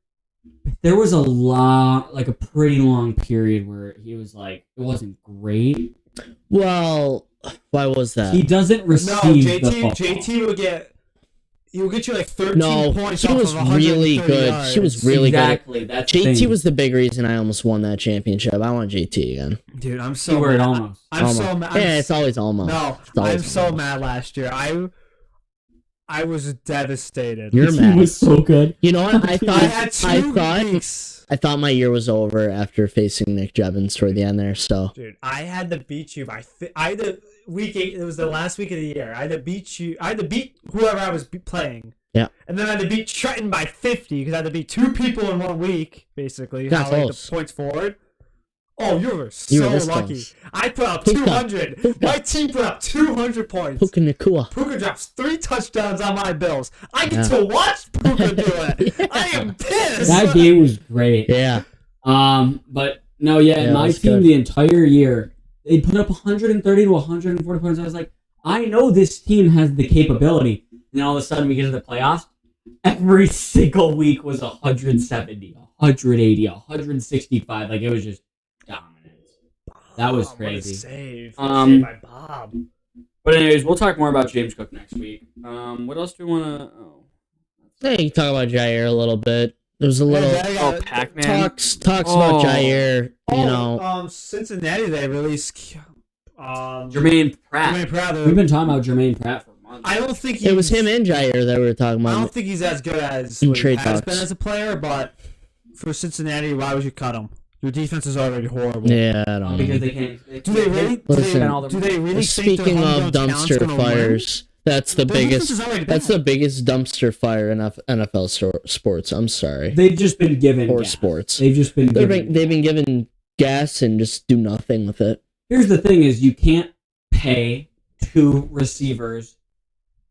But there was a pretty long period where he was like, it wasn't great. Well, why was that? He doesn't receive the football. JT will get you like 13 points. He was really good. Yards. He was really exactly, good. That's JT was the big reason I almost won that championship. I want JT again. Dude, I'm so Keyword mad. almost. I'm so mad. Yeah, it's always almost. No, I'm so mad last year. I was devastated. You're He mad. was so good. You know what? I I thought my year was over after facing Nick Jevons toward the end there. So, dude, I had to beat you by. I had to week 8. It was the last week of the year. I had to beat you. I had to beat whoever I was playing. Yeah. And then I had to beat Trenton by 50 because I had to beat 2 people in 1 week, basically. Got How, close. the points forward. Oh, you were this lucky. close. I put up Puka. 200. Puka. My team put up 200 points. Puka Nakua. Puka drops 3 touchdowns on my Bills. I get Yeah. to watch Puka do it. Yeah. I am pissed. That game was great. Yeah. But no, yeah, Yeah, my that's team good. the entire year, they put up 130 to 140 points. I was like, I know this team has the capability. And then all of a sudden we get to the playoffs. Every single week was 170, 180, 165. Like it was just dominant. That was crazy. Save. Save by Bob. But anyways, we'll talk more about James Cook next week. What else do we want to? Oh. Hey, you can talk about Jair a little bit. There's a little Pac-Man. talks about Jair. You know, Cincinnati, they released Jermaine Pratt. Jermaine Pratt. We've been talking about Jermaine Pratt for months. I don't think it was him and Jair that we were talking I don't about. think he's as good as In what he trade has talks. been as a player, but for Cincinnati, why would you cut him? Your defense is already horrible. Yeah, I don't Because know. they can't. Do they really? Listen, do they really think Speaking their of homegrown talent's dumpster gonna win? fires, that's the Their defense biggest. is already That's bad. the biggest dumpster fire in NFL sports. I'm sorry. They've just been given Or gas. sports. They've just been They've given. been given gas and just do nothing with it. Here's the thing: is you can't pay 2 receivers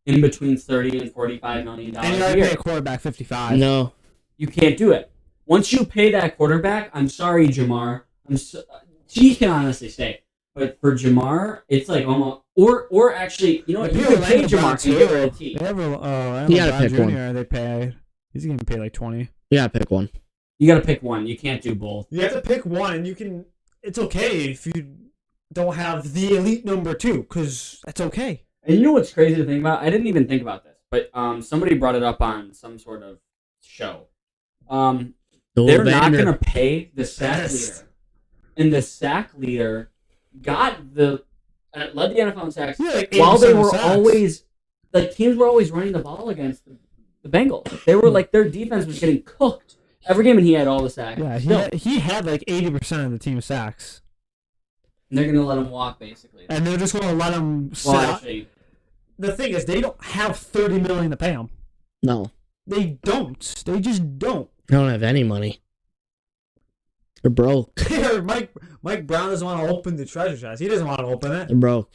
in between $30 and $45 million And you a gotta pay year. a quarterback 55. No, You can't do it. Once you pay that quarterback, I'm sorry, Jamar. He can honestly say, but for Jamar, it's like almost or actually, you know what? You People can pay like LeBron Jamar and too. get rid of T. They have You gotta LeBron pick one. Jr. They pay. He's gonna pay like 20. you gotta pick one. You got to pick one. You can't do both. You have to pick one, and you can. It's okay if you don't have the elite number 2, because that's okay. And you know what's crazy to think about? I didn't even think about this, but somebody brought it up on some sort of show. They're not going to pay the sack leader. And the sack leader got led the NFL in sacks Yeah, like while they 80% were sacks. always, like teams were always running the ball against the Bengals. They were like, their defense was getting cooked every game, and he had all the sacks. Yeah, Still. he had like 80% of the team sacks, And they're going to let him walk, basically. and they're just gonna let him sit. Well, out. actually, The thing is, they don't have $30 million to pay him. No, They don't. They just don't. they don't have any money. They're broke. Mike Brown doesn't want to open the treasure chest. He doesn't want to open it. They're broke.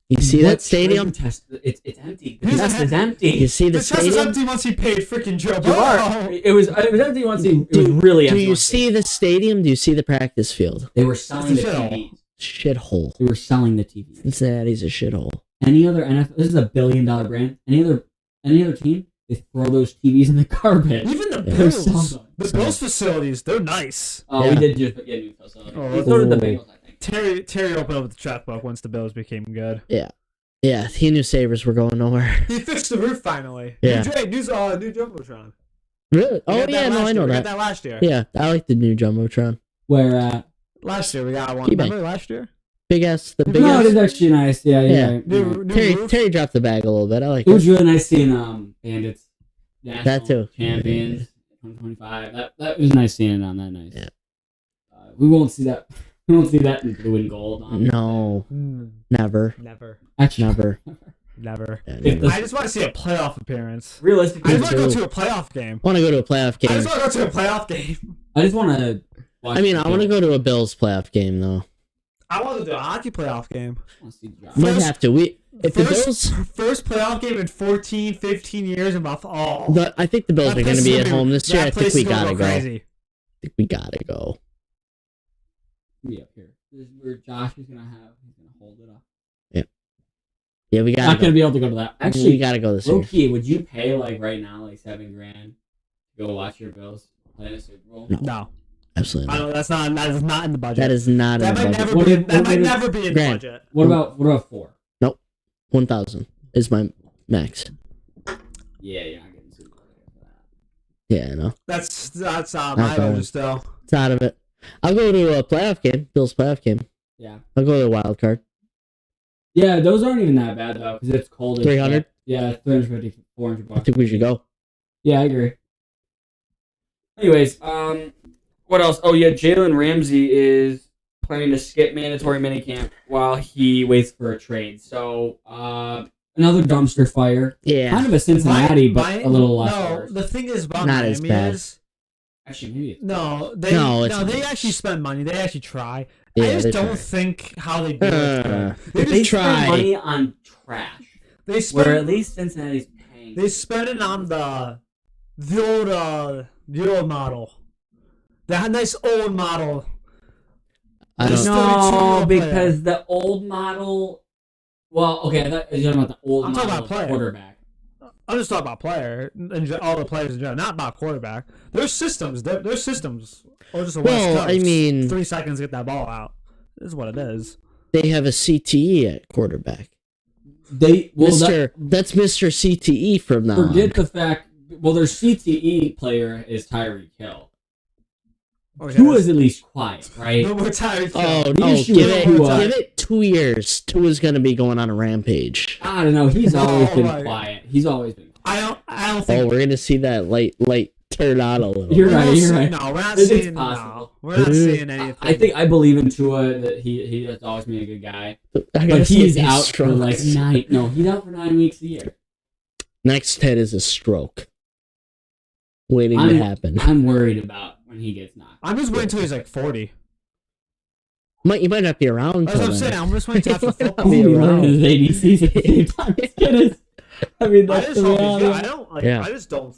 You see what that stadium? treasure Test, it's empty. The Here's chest a- is empty. You see the The chest is stadium? empty once he paid freaking Joe Jamar, Burrow. it was empty once he. It was really Do empty. you once see the stadium? Do you see the practice field? They were selling the It's a shithole. TVs. Shithole. They were selling the TVs. Cincinnati's a shithole. Any other NFL? This is $1 billion brand. Any other team? They throw those TVs in the garbage. Even the Yeah. Bills. The Bills facilities, they're nice. Oh, Yeah. we did just get a new facility. Oh, So did the ooh. Bengals, I think. Terry opened up the checkbook once the Bills became good. Yeah, he knew Sabres were going nowhere. He fixed the roof finally. Yeah. New Jumbotron. Really? We Oh got that yeah, no, last I know year. We got that. that last year. Yeah, I like the new jumbotron. Where Last year we got one. Keep Remember last year? Big ass, the big no, it ass. is actually nice. Yeah, Yeah. yeah. New Terry, roof. Terry dropped the bag a little bit. I like It was it. really nice seeing Bandits national That too. champions 2025. That was nice seeing it on that nice. Yeah. We won't see that. We won't see that in blue and gold. No, never, Never. Actually, never. Never. Yeah, If never. I just want to see a playoff appearance. I Realistically, just want to go too. to a playoff game. I want to go to a playoff I game. just want to go to a playoff game. I just want to watch. I mean, I want to go to a Bills playoff game though. I want to do a hockey playoff game. I want to see Josh. Might have to. If the Bills, First playoff game in 14, 15 years. I think the Bills are going to be at home this year. I think we gotta go. I Crazy. think we gotta go. Be up here. This is where Josh is gonna hold it up. Yeah, we gotta. Not gonna be able to go to that. Actually, Actually, we gotta go this low year. key, would you pay like right now like $7,000 to go watch your Bills play the Super Bowl? No, Absolutely I not. don't. That is not in the budget. That is not in That the might budget. never What be. if- That what might if- never be in the Grant. budget. What about 4? 1,000 is my max. Yeah, you're not getting Super Bowl for that. Yeah, I know. That's Not my going. budget still. It's out of it. I'll go to a playoff game. Bills playoff game. Yeah. I'll go to a wild card. Yeah, those aren't even that bad though, because it's cold. as 300? shit. Yeah, 350, 400 I bucks. think we should go. Yeah, I agree. Anyways, what else? Oh yeah, Jalen Ramsey is planning to skip mandatory minicamp while he waits for a trade. So, another dumpster fire. Yeah. Kind of a Cincinnati, but Mine- a little less. No, worse. the thing is about Not as Miami bad. is Actually, maybe it's they actually spend money. They actually try. I Yeah, just they don't try. think how they do it. They they try. spend money on trash. They Where spend. at least Cincinnati's paying. They spend it on the old model. That nice old model. I There's don't. no- No, because the old model. Well, okay, I thought you were talking about the old I'm talking model about player. quarterback. I'm just talking about player, and all the players in general, not about quarterback. Their systems, their systems, or just a West Well, Coast. I mean- 3 seconds to get that ball out. This is what it is. They have a CTE at quarterback. That, That's Mr. CTE from now forget on. the fact. Well, their CTE player is Tyreek Hill, Okay, who is at least quiet, right? no more Tyreek Hill. Oh, He no. should Give go, it 2 years. Tua's going to be going on a rampage. I don't know. He's always been my- quiet. He's always been. I don't Oh, think. we're going to see that light turn on a little. You're we're right. not You're seeing- right. No, we're not It's seeing. possible. No, we're not seeing anything. I believe in Tua that he has always been a good guy, I gotta but see he's these out for like strokes. 9. No, he's out for 9 weeks a year. Next hit is a stroke. Waiting to happen. I'm worried about when he gets knocked. I'm just waiting until he's like 40. You might not be around. That's what till I'm then. saying. I'm just waiting until after I'll football. be He's around. learning his ABCs at the same time as Guinness. I mean, I that's just the hope he's reality. good. I don't like. Yeah. I just don't.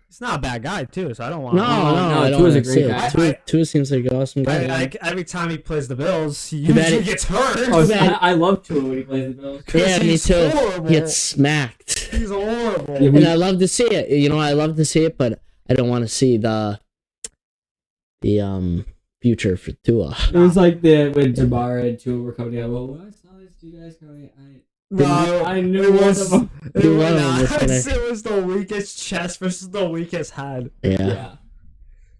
He's not a bad guy too, so I don't want. No, I don't Tua's a wanna great see it. guy. Tua seems like an awesome guy. Like every time he plays the Bills, he Too bad usually it- gets hurt. Oh, bad. I love Tua when he plays the Bills. Yeah, me He's too. horrible. He gets smacked. He's horrible. Yeah, And I love to see it. I love to see it, but I don't want to see the future for Tua. It was like when Jabbar and Tua were coming out. Well, I saw these two guys coming. I knew it one was. of them. It One was, of them was not. gonna- It was the weakest chest versus the weakest head. Yeah. Yeah.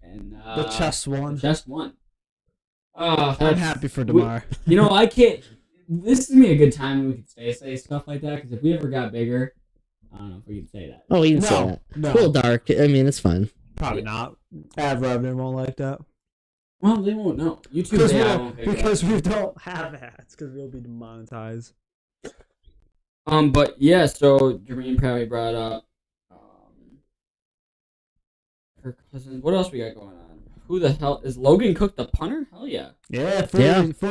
And The chest won. Just one. Oh, I'm happy for DeMar. I can't. This is gonna be a good time when we can say stuff like that. Because if we ever got bigger, I don't know if we can say that. Oh, you can say No, that. no. It's a little dark. I mean, it's fine. Probably not. Ad revenue won't like that. Well, they won't know. YouTube Because AI won't pick it up. because we don't have ads because we'll be demonetized. But yeah, so Jermaine probably brought up her cousin. What else we got going on? Who the hell is Logan Cook the punter? Hell yeah. Yeah, 4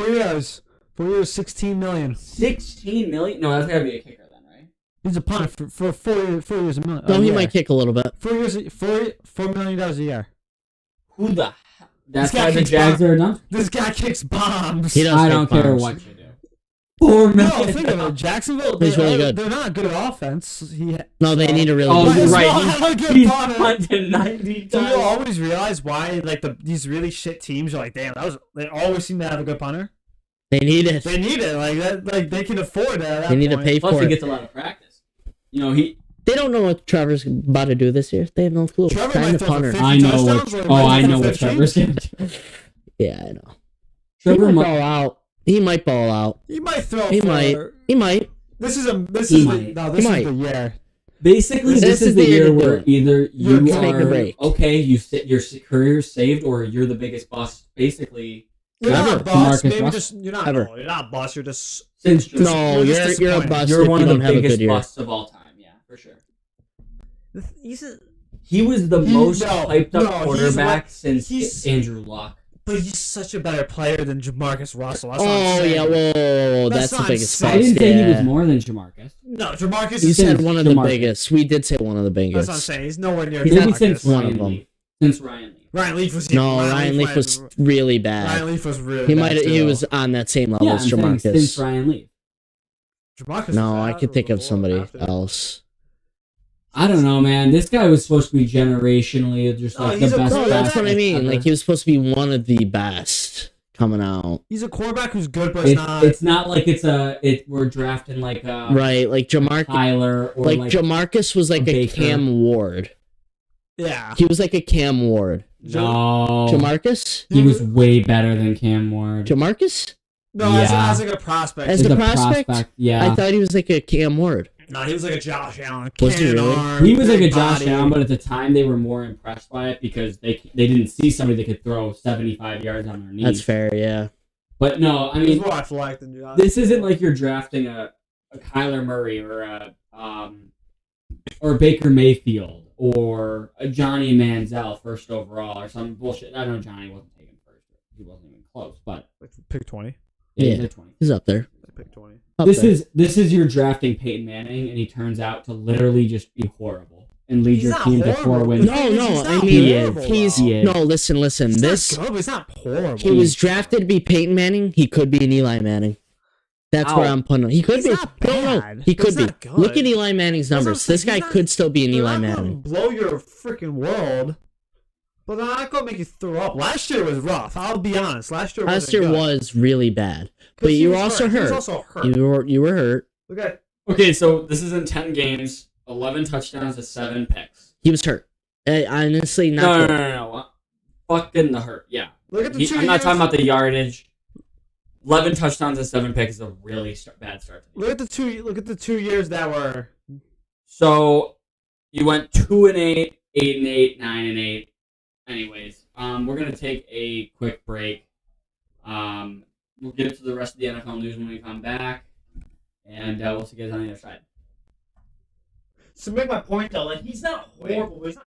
years. 4 years, 16 million. 16 million? No, that's gotta be a kicker then, right? He's a punter for 4 years a million. No, he might kick a little bit. 4 years, $4 million a year. Who the hell? That's This guy why the kicks Jags are done. This guy kicks bombs. He does I kick don't care bombs. what you do. 4 No, million. think of it. Jacksonville, He's really good. They're not good at offense. No, they need a really Oh, good you're He's right. not a good He's punter. punted 90 Do you times. always realize why, like these really shit teams are like, damn, they always seem to have a good punter. They need it. They need it, like that, like they can afford it. At that They need to point. pay Plus, for he it. gets a lot of practice. He. They don't know what Trevor's about to do this year. They have no clue. Trevor Kind might of throw for punter. 50 I know what. touchdowns, or Oh, might I throw know for what 15. Trevor's gonna do. Yeah, I know. Trevor he might might. ball out. He might ball out. He might throw. He for, might. He might. This is He this might. is He the year. Basically, This this is is the the year year to do where it. either you You're make or are break. okay, your career's saved, or you're the biggest bust. Basically, You're not Ever. a bust. DeMarcus Maybe Russell. just you're not. Ever. No, you're not a bust. You're just. Since Just- No, you're just you're a disappointed. bust you're if one you of the don't have a biggest good year. busts of all time. Yeah, for sure. He's He was the most hyped up no, quarterback he's since Andrew Luck. But he's such a better player than Jamarcus Russell. That's what I'm Oh saying. yeah, whoa, That's that's the what I'm biggest saying. I didn't bust. say he Yeah. was more than Jamarcus. No, Jamarcus You is. said one of the DeMarcus. biggest. We did say one of the That's what I'm biggest. saying. He's nowhere near. Maybe Maybe Jamarcus. since one of Ryan them. Leaf. Since Ryan Leaf. Ryan Leaf was. No, Ryan Leaf was really bad. Ryan Leaf was really. He bad might. He too. was on that same level Yeah, as I'm saying since Jamarcus. Ryan Leaf. Jamarcus No, was I bad could think before, of somebody after. else. I don't know, man. This guy was supposed to be generationally just No, like he's the a best. No, that's what I back mean. ever. Like he was supposed to be one of the best coming out. He's a quarterback who's good, but it's not. It's not like we're drafting like Right, like Jamarcus. Tyler or Like Jamarcus was like a Baker. Cam Ward. Yeah. He was like a Cam Ward. no. Jamarcus. He was way better than Cam Ward. Jamarcus. No, Yeah. as like a prospect. As As a a prospect? yeah. I thought he was like a Cam Ward. No, he was like a Josh Allen. Was he cannon really? arm, He was like a big Josh body. Allen, but at the time they were more impressed by it because they didn't see somebody that could throw 75 yards on their knees. That's fair. Yeah. But no, I He was mean, more athletic than Josh. this isn't like you're drafting a Kyler Murray or Baker Mayfield or a Johnny Manziel first overall or some bullshit. I know Johnny wasn't taken first. He wasn't even close, but Like, pick 20. yeah, Yeah. he's at 20. He's up there. Pick 20. Up This there. is you're drafting Peyton Manning, and he turns out to literally just be horrible and lead He's your not team to horrible. 4 wins. No, He's no. not I mean, horrible, he's though. no. Listen. He's This. not good, but he's not horrible. He was drafted to be Peyton Manning. He could be an Eli Manning. That's where Ow. I'm putting him. He could He's be. not No, bad, he but could he's be. not good. Look at Eli Manning's That's what I'm numbers. This saying. guy He's could still be an They're Eli not gonna Manning. blow your freaking world, but they're not gonna make you throw up. Last year was rough. I'll be honest. Last year Was really bad, 'Cause but he you were was also He was hurt. also hurt. You were hurt. Look at Okay, so this is in 10 games, 11 touchdowns to 7 picks. He was hurt. Honestly, not. No. Fucking the hurt, yeah. look at the 2 I'm not years. talking about the yardage. 11 touchdowns and 7 picks is a really bad start. Look at the 2 years that were. So you went 2-8, 8-8, 9-8. Anyways, we're gonna take a quick break. We'll get to the rest of the NFL news when we come back, and we'll see you guys on the other side. To make my point though, like he's not horrible, but he's not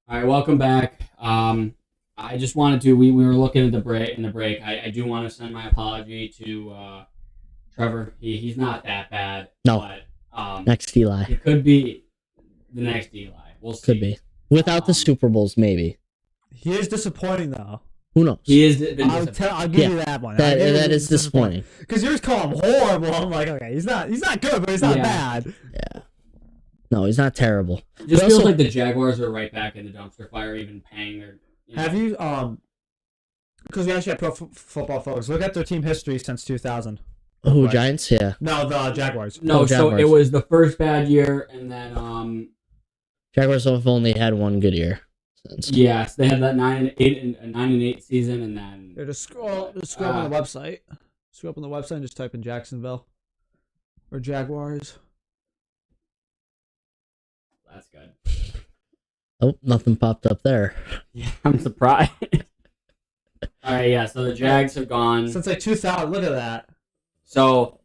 All right, welcome back. I just wanted to. We were looking at the break. I do want to send my apology to Trevor. He's not that bad. No. But Next Eli. he could be the next Eli. We'll see. Could be. Without the Super Bowls, maybe. He is disappointing though. Who knows? He is. I'll give you that one. That is disappointing. Because yours call him horrible. I'm like, okay, he's not good, but he's not bad. Yeah. No, he's not terrible. It just But feels also- like the Jaguars are right back in the dumpster fire, even paying their. Have you because we actually have Pro Football Focus. Look at their team history since 2000. Who, Right. Giants? Yeah. No, the Jaguars. No, Oh, so Jaguars. it was the first bad year, and then Jaguars have only had one good year since. yes, they had that 9-8 season, and then Yeah, just scroll up on the website. Scroll up on the website and just type in Jacksonville or Jaguars. that's good. Oh, nothing popped up there. Yeah, I'm surprised. All right, yeah. So the Jags have gone. Since like 2000, look at that. So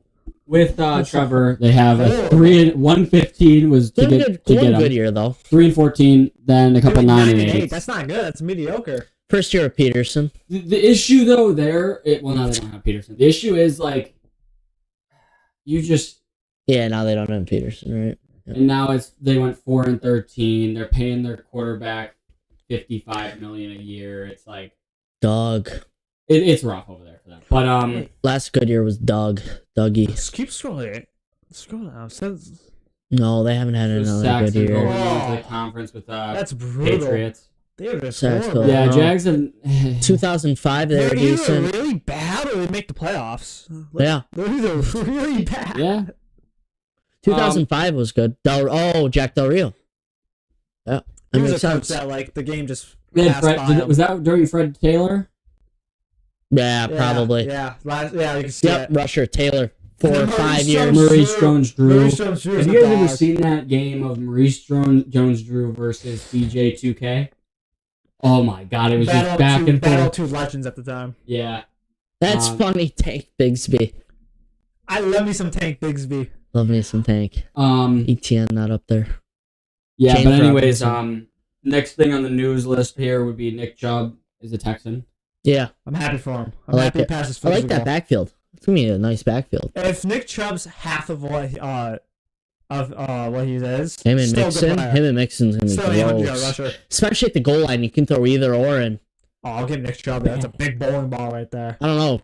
with Trevor, they have a 115 was to One get good, to one get good him. year though. 3-14, then a couple 9-8. That's not good. That's mediocre. First year of Peterson. The issue though well now they don't have Peterson. The issue is like you just Yeah, now they don't have Peterson, right? and now they went 4-13. They're paying their quarterback $55 million a year. It's like Doug. it's rough over there for them. But Last good year was Dougie. Just keep scrolling. Scroll down. Since No, they haven't had another good year. Going into the conference with that's brutal. Patriots. They're just Saxville. horrible. Yeah, No. Jags have 2005, they They're were either decent. really bad or they make the playoffs. Yeah. They're either really bad. yeah. 2005 was good. Jack Del Rio. Yeah, that He was makes a coach sense. that like the game just They had passed Fred, by did, him. was that during Fred Taylor? Yeah, probably. Yeah, you can see Yep, it. Rusher, Taylor, 4 or And then 5 Maurice years. Maurice Jones-Drew. Maurice Jones-Drew is Have the you guys ever dog. seen that game of Maurice Jones-Drew versus DJ 2K? Oh my god, it was just back and Battle forth. two legends at the time. Yeah. That's funny, Tank Bigsby. I love me some Tank Bigsby. Love me some Tank. ETN not up there. Yeah, James but anyways, Robinson. next thing on the news list here would be Nick Chubb is a Texan. Yeah, I'm happy for him. I like happy he it. passed his I like physical. that backfield. It's gonna be a nice backfield. If Nick Chubb's half of what he is, Him and still Mixon, good player. him and Mixon's gonna Still be a gross. rusher. Especially at the goal line, you can throw either or. And Oh, I'll give Nick Chubb. That's a big bowling ball right there. I don't know.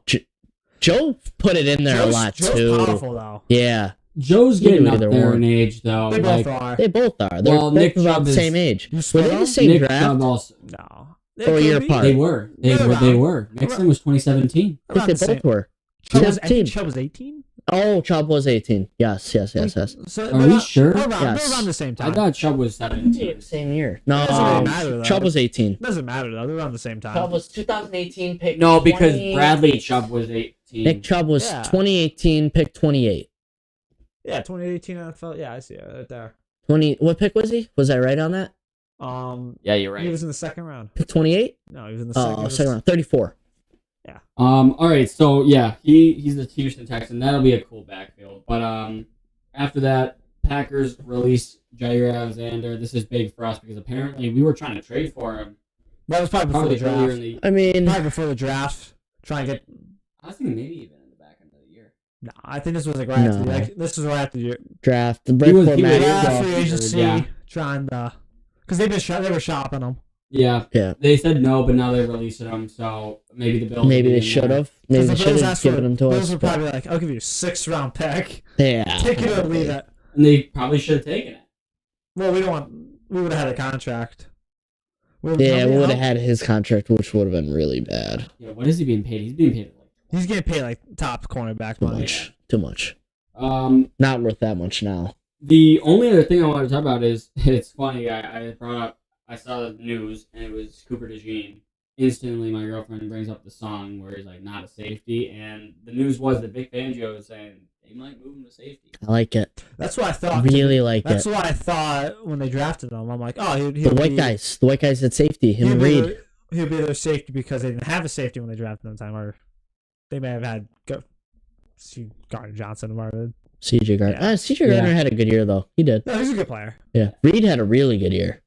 Joe put it in there a lot Joe's too. powerful though. Yeah, Joe's You can getting do up either there or. in age, though. They Like, both are. they both are. They're Well, both Nick about Chubb the is- same age. You Were split they the them? same Nick draft? Chubb also. No. Or a year apart. They were. They were. Mixon was 2017. I think they both were. Chubb was, 17. Chubb was 18? Oh, Chubb was 18. Yes. So Are we sure? They're Yes. around the same time. I thought Chubb was 17. Same year. No, Doesn't really matter, though. Chubb was 18. Doesn't matter though. They're around the same time. Chubb was 2018 pick. No, because 20 Bradley Chubb was 18. Nick Chubb was Yeah. 2018 pick 28. Yeah, 2018 NFL. Yeah, I see it right there. 20. What pick was he? Was I right on that? Yeah, you're He right. was in the second round. Pick 28? No, he was in the second. Oh, second round. 34. All right, so yeah, he's the Houston Texan. That'll be a cool backfield. But after that, Packers release Jair Alexander. This is big for us because apparently we were trying to trade for him That was probably before probably the earlier draft. in the. I mean, Probably before the draft. Try and get. I was thinking maybe even in the back end of the year. No, I think this was like right after. No. Like, this was right after the draft. The He break was- for he was- Matt. Yeah. draft, free agency. Yeah. Trying to. Because they were shopping them. Yeah, Yeah. they said no, but now they're releasing him. So maybe the Bills. Maybe will they be in should there. have. Maybe they should have given them to Bills us. were but- probably like, I'll give you a 6th round pick. Yeah. Take it or leave it. And they probably should have taken it. Well, we don't want. We would have had a contract. Yeah, we would have had his contract, which would have been really bad. Yeah, what is he being paid? He's being paid like. He's getting paid like top cornerback Too money. much. Too much. Um, Not worth that much now. The only other thing I wanted to talk about is it's funny. I brought up. I saw the news and it was Cooper DeJean. Instantly, my girlfriend brings up the song where he's like not a safety, and the news was that Vic Fangio is saying they might move him to safety. I like it. That's what I thought. Really like That's it. what I thought when they drafted him. I'm like, oh, The white guys. The white guys at safety. Him and Reed. He'll be their safety because they didn't have a safety when they drafted him time, or they may have had Gardner Johnson or Marvin. CJ Gardner. Yeah. CJ Gardner had a good year, though. He did. No, he's a good player. Yeah. Reed had a really good year.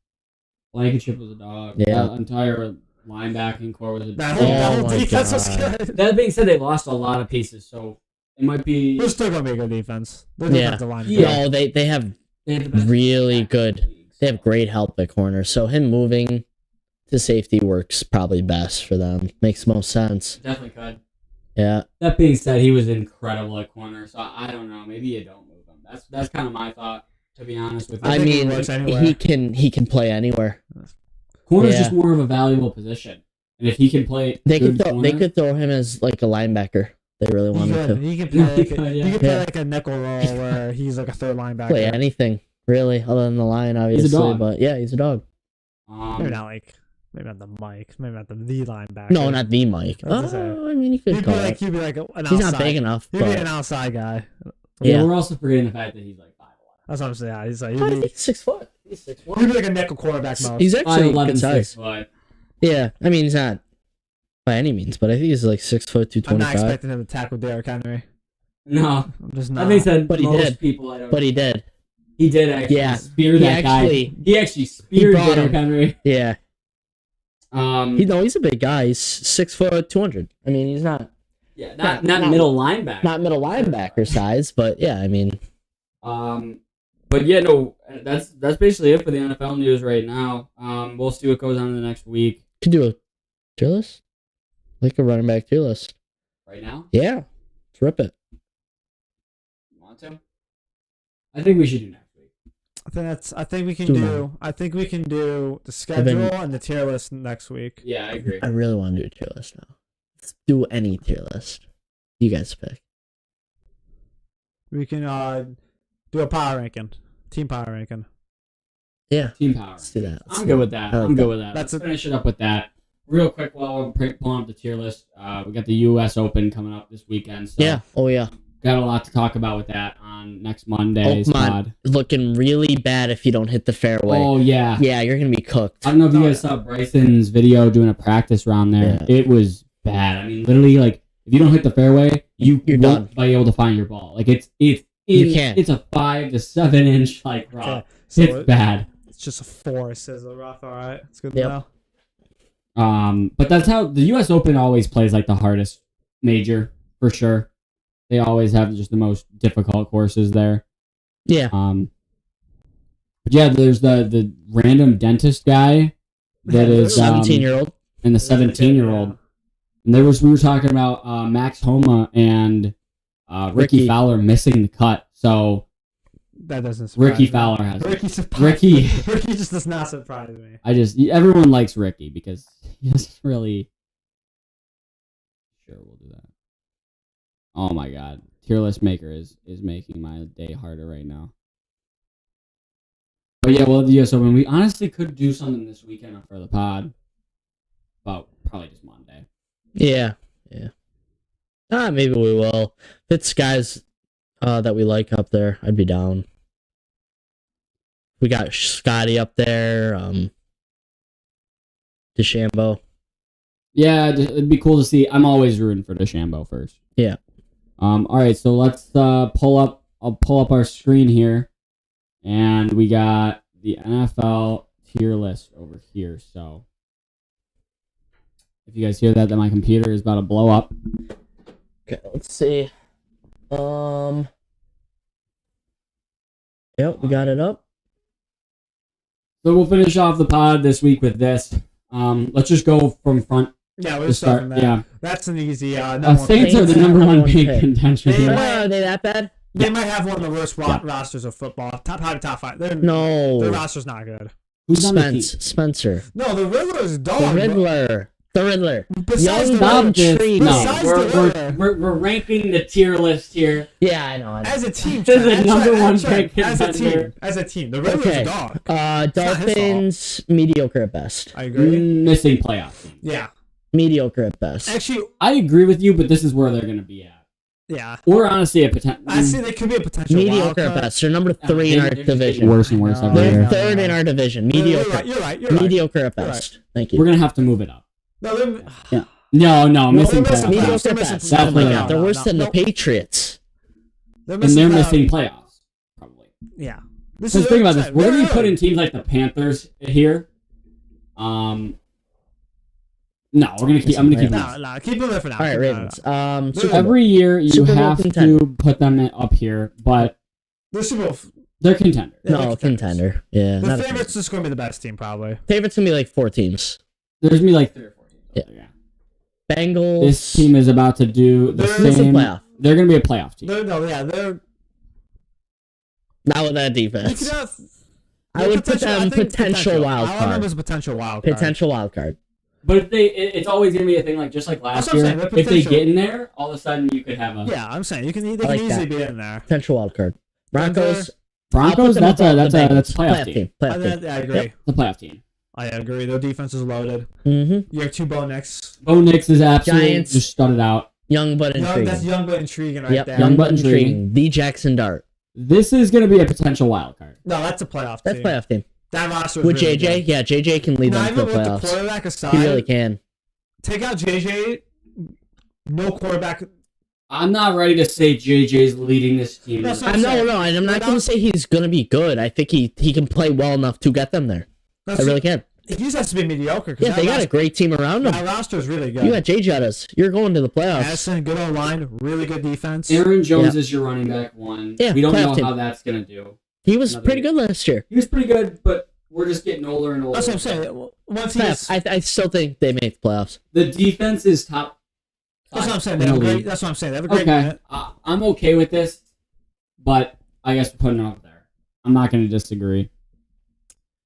Blankenship was a dog. Yeah. The entire linebacking core was a That dog. whole my defense was God. good. That being said, they lost a lot of pieces, so it might be. They're still gonna be a good defense. Their Yeah. defensive line. Yeah. No, they have They have the best really attack good. in the league, They have so. great help at corner. So him moving to safety works probably best for them. Makes most sense. Definitely could. Yeah. That being said, he was incredible at corner, so I don't know. Maybe you don't move him. That's kind of my thought, to be honest with you. I I think he mean, works anywhere. he can play anywhere. Corner's yeah. just more of a valuable position, and if he can play, They good could corner, throw him as like a linebacker. They really wanted to He can play like Yeah. he can play Yeah. like a nickel role where he's like a third linebacker. play anything really, other than the line, obviously. dog. But yeah, he's a dog. Maybe not like maybe not the Mike, maybe not the linebacker. No, not the Mike. I was gonna say. Oh, I mean, you could He'd be call like it. he'd be like an outside. He's not big enough. He'd be an But outside guy. yeah, yeah. we're also forgetting the fact that he's like 5'11". That's what I'm saying. Yeah, he's like I he'd think be, he's 6 foot. He's 6 he'd be like a nickel quarterback most. He's actually 5'11", good size. 6 foot. Yeah, I mean he's not by any means, but I think he's like 6 foot, I'm not 225. expecting him to tackle Derrick Henry. No, I'm just not. that being said, But he most did. people I don't. But he did. He did actually Yeah. spear He that actually- guy. He actually speared brought Derrick him. Henry. Yeah. He's He's a big guy. He's 6 foot, 200. I mean, he's not not not- middle linebacker. not middle linebacker size, but yeah, I mean, But yeah, no, that's basically it for the NFL news right now. We'll see what goes on in the next week. could do a tier list, like a running back tier list. Right now, Yeah, let's rip it. you want to? I think we should do next week. I think we can Too do. long. I think we can do the schedule and the tier list next week. Yeah, I agree. I really want to do a tier list now. Let's do any tier list. You guys pick. We can do a power ranking, team power ranking. Yeah, Team power. let's do that. I'm good with that. I like I'm good that. with that. That's Let's finish it up with that. Real quick while we're pulling up the tier list, we got the U.S. Open coming up this weekend. So Yeah. Oh yeah. got a lot to talk about with that on next Monday's Oakmont pod. looking really bad if you don't hit the fairway. Oh yeah. Yeah, you're gonna be cooked. I don't know if you guys saw Bryson's video doing a practice round there. Yeah. It was bad. I mean, literally, like if you don't hit the fairway, you're won't be able to find your ball. Like You can't. It's a 5 to 7 inch like rock. Okay, so It's bad. it's just a 4 sizzle rough. All right, it's good Yep. to know. But that's how the U.S. Open always plays, like the hardest major for sure. They always have just the most difficult courses there. Yeah. But yeah, there's the random dentist guy that is 17-year-old. and the 17-year-old. And we were talking about Max Homa and Ricky Ricky. Fowler missing the cut. So That doesn't surprise Ricky me. Fowler has it. Ricky Ricky. Ricky just does not surprise me. Everyone likes Ricky because he's really. Sure, we'll do that. Oh my God, tier list maker is making my day harder right now. But yeah, well, the U.S. Open, we honestly could do something this weekend for the pod, but probably just Monday. Yeah. Yeah. Maybe we will. If it's guys that we like up there, I'd be down. We got Scotty up there. DeChambeau. Yeah, it'd be cool to see. I'm always rooting for DeChambeau first. Yeah. All right, so let's pull up. I'll pull up our screen here, and we got the NFL tier list over here. So, if you guys hear that my computer is about to blow up. Okay, let's see. Yep, we got it up. So we'll finish off the pod this week with this. Let's just go from front Yeah, to we'll start start. from there. Yeah, That's an easy. Saints are the number one pick contention They here. might- Are they that bad? They might have one of the worst rosters of football. Probably top 5. Their No. roster's not good. Who's on the team? Spencer. No, the Riddler's dog. The Riddler. The Riddler. Besides Young the Bob Riddler. Tree. No, Besides the we're ranking the tier list here. Yeah, I know. As a team, This is Trent, the number Trent, one Trent, pick as a contender. team. As a team, the Riddler's Okay. a dog. Dolphins, not his mediocre at best. I agree. Missing playoff team. Yeah, Mediocre at best. actually, I agree with you, but this is where they're going to be at. yeah. Or honestly, a potential. I see they could be a potential Mediocre at wild card. best. They're number 3 in our They're just getting division. worse and worse I every know. They're year. third in our division. You're Mediocre. right. You're right. You're right. Mediocre at You're best. Thank you. We're going to have to move it up. No, they're, No, missing they're missing playoffs. Mediocre They're at missing best. playoffs. Oh my No, god, they're no, worse no, than no. the Patriots. they're And they're playoffs. missing playoffs, probably. Yeah. Because think about this. Where do you put in teams like the Panthers here? No, I'm gonna keep them. No, keep them there for now. All right, Ravens. So every year you Super Bowl have contender. to put them up here, but They're Super Bowl. they're contenders. Yeah, No, they're contender. Yeah, The not a favorites is going to be the best team, probably. Favorites gonna be like 4 teams. There's gonna be like 3 or 4 teams. Yeah. Bengals. This team is about to do the They're- It's a same. playoff. They're gonna be a playoff team. They're Not with that you defense. could have, I would put them I think potential wild I want them card. as a potential wild card. Potential wild card. But if it's always gonna be a thing like just like last That's what I'm year. saying, they're If they potential. get in there, all of a sudden you could have a Yeah, I'm saying they can like easily that. be in there. Potential wild card. Broncos. Broncos. That's a Bengals. playoff team. Playoff team. I agree. Yep. The playoff team. I agree. Their defense is loaded. Mm-hmm. You have 2 Bo Nix. Bo Nix is absolutely Giants. just studded out. Young but intriguing. That's young but intriguing right Yep. there. Young but but intriguing. intriguing. The Jackson Dart. This is gonna be a potential wild card. No, that's a playoff That's team. playoff team. That roster is With really JJ, good. yeah, JJ can lead Not them to even the with the playoffs. quarterback aside. He really can. Take out JJ. No quarterback. I'm not ready to say JJ's leading this team. That's I'm saying. I'm not going to say he's going to be good. I think he can play well enough to get them there. I really can. He just has to be mediocre. 'Cause Yeah, they got a great team around them. That roster is really good. You got Jay Jettas. You're going to the playoffs. Addison, good old line, really good defense. Aaron Jones is your running back 1. Yeah, we don't playoff know team. how that's gonna do. He was Another pretty year. good last year. He was pretty good, but we're just getting older and older. That's what I'm saying. Once Playoffs. he's, I still think they make the playoffs. The defense is top. that's what I'm saying. in They have the a great, league. that's what I'm saying. They have a great Okay, unit. I'm okay with this, but I guess we're putting it up there. I'm not gonna disagree.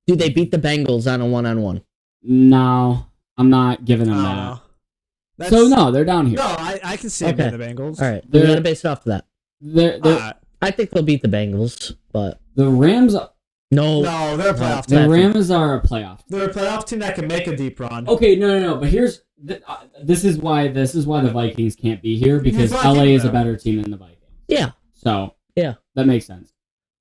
Dude, they beat the Bengals on a 1-on-1. No, I'm not giving them that. That's, So no, they're down here. No, I can see him Okay. in the Bengals. All right, we're They're- going to base it off of that. They're, I think they'll beat the Bengals, but the Rams. no. No, they're a playoff The team. Rams are a playoff. They're a playoff team that can make a deep run. Okay, no. But here's this is why the Vikings can't be here because Viking, LA is a though. better team than the Vikings. Yeah, So Yeah. that makes sense.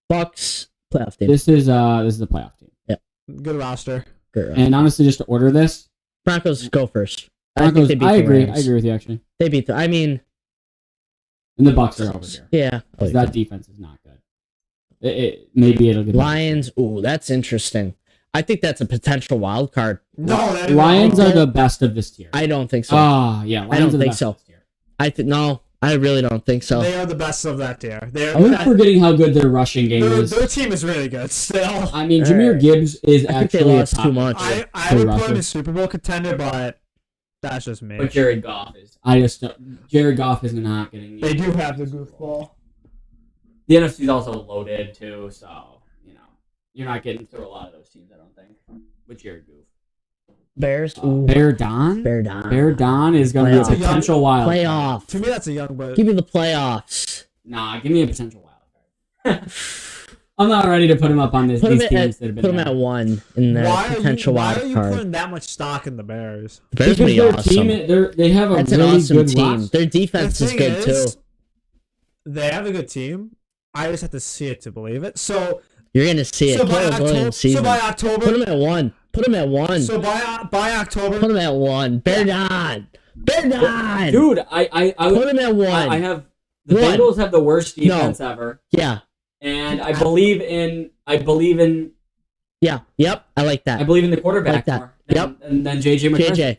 Bucks playoff team. This is a playoff team. Good roster. Great round. And honestly, just to order this, Broncos go first. Broncos. beat I the agree. Rams. I agree with you actually. They beat the. I mean, And the Bucks are over here. yeah. 'Cause that defense is not good. Maybe it'll get better. Lions. Ooh, that's interesting. I think that's a potential wild card. No, Lions are the best of this tier. I don't think so. Ah, yeah. Lions I don't are the think best so. of this tier. No, I really don't think so. They are the best of that tier. Are we forgetting how good their rushing game is? Their team is really good still. I mean, Jahmyr Alright. Gibbs is I think they actually lost a top too much. I for would Russell. put him in Super Bowl contender, but that's just me. But Jared Goff is. I just Jared Goff is not getting. They do have the goofball. The NFC is also loaded too, so you're not getting through a lot of those teams. I don't think with Jared Goof. Bears. Ooh, Bear Don. Bear down. Bear Don is going to be a Playoff. potential wild. Playoff. To me, that's a young but. Give me the playoffs. Nah, give me a potential wild card. I'm not ready to put him up on these Put them teams that have been put them there. at 1 in their potential Why wild are you card. putting that much stock in the Bears? The Bears Because be their awesome. team, they have a That's an really awesome good team. roster. Their defense The is thing good too. They have a good team. I just have to see it to believe it. So, You're gonna see it. so by Caleb October, Williams season. so by October, Put them at 1. Put them at 1. so by October, Put them at 1. Bear down. Bear down. Dude, I Put them at 1. I have the One. Bengals have the worst defense ever, Yeah. and I believe in Yeah. Yep. I like that. the quarterback Like that. more. Yep. And then JJ McCarthy. JJ.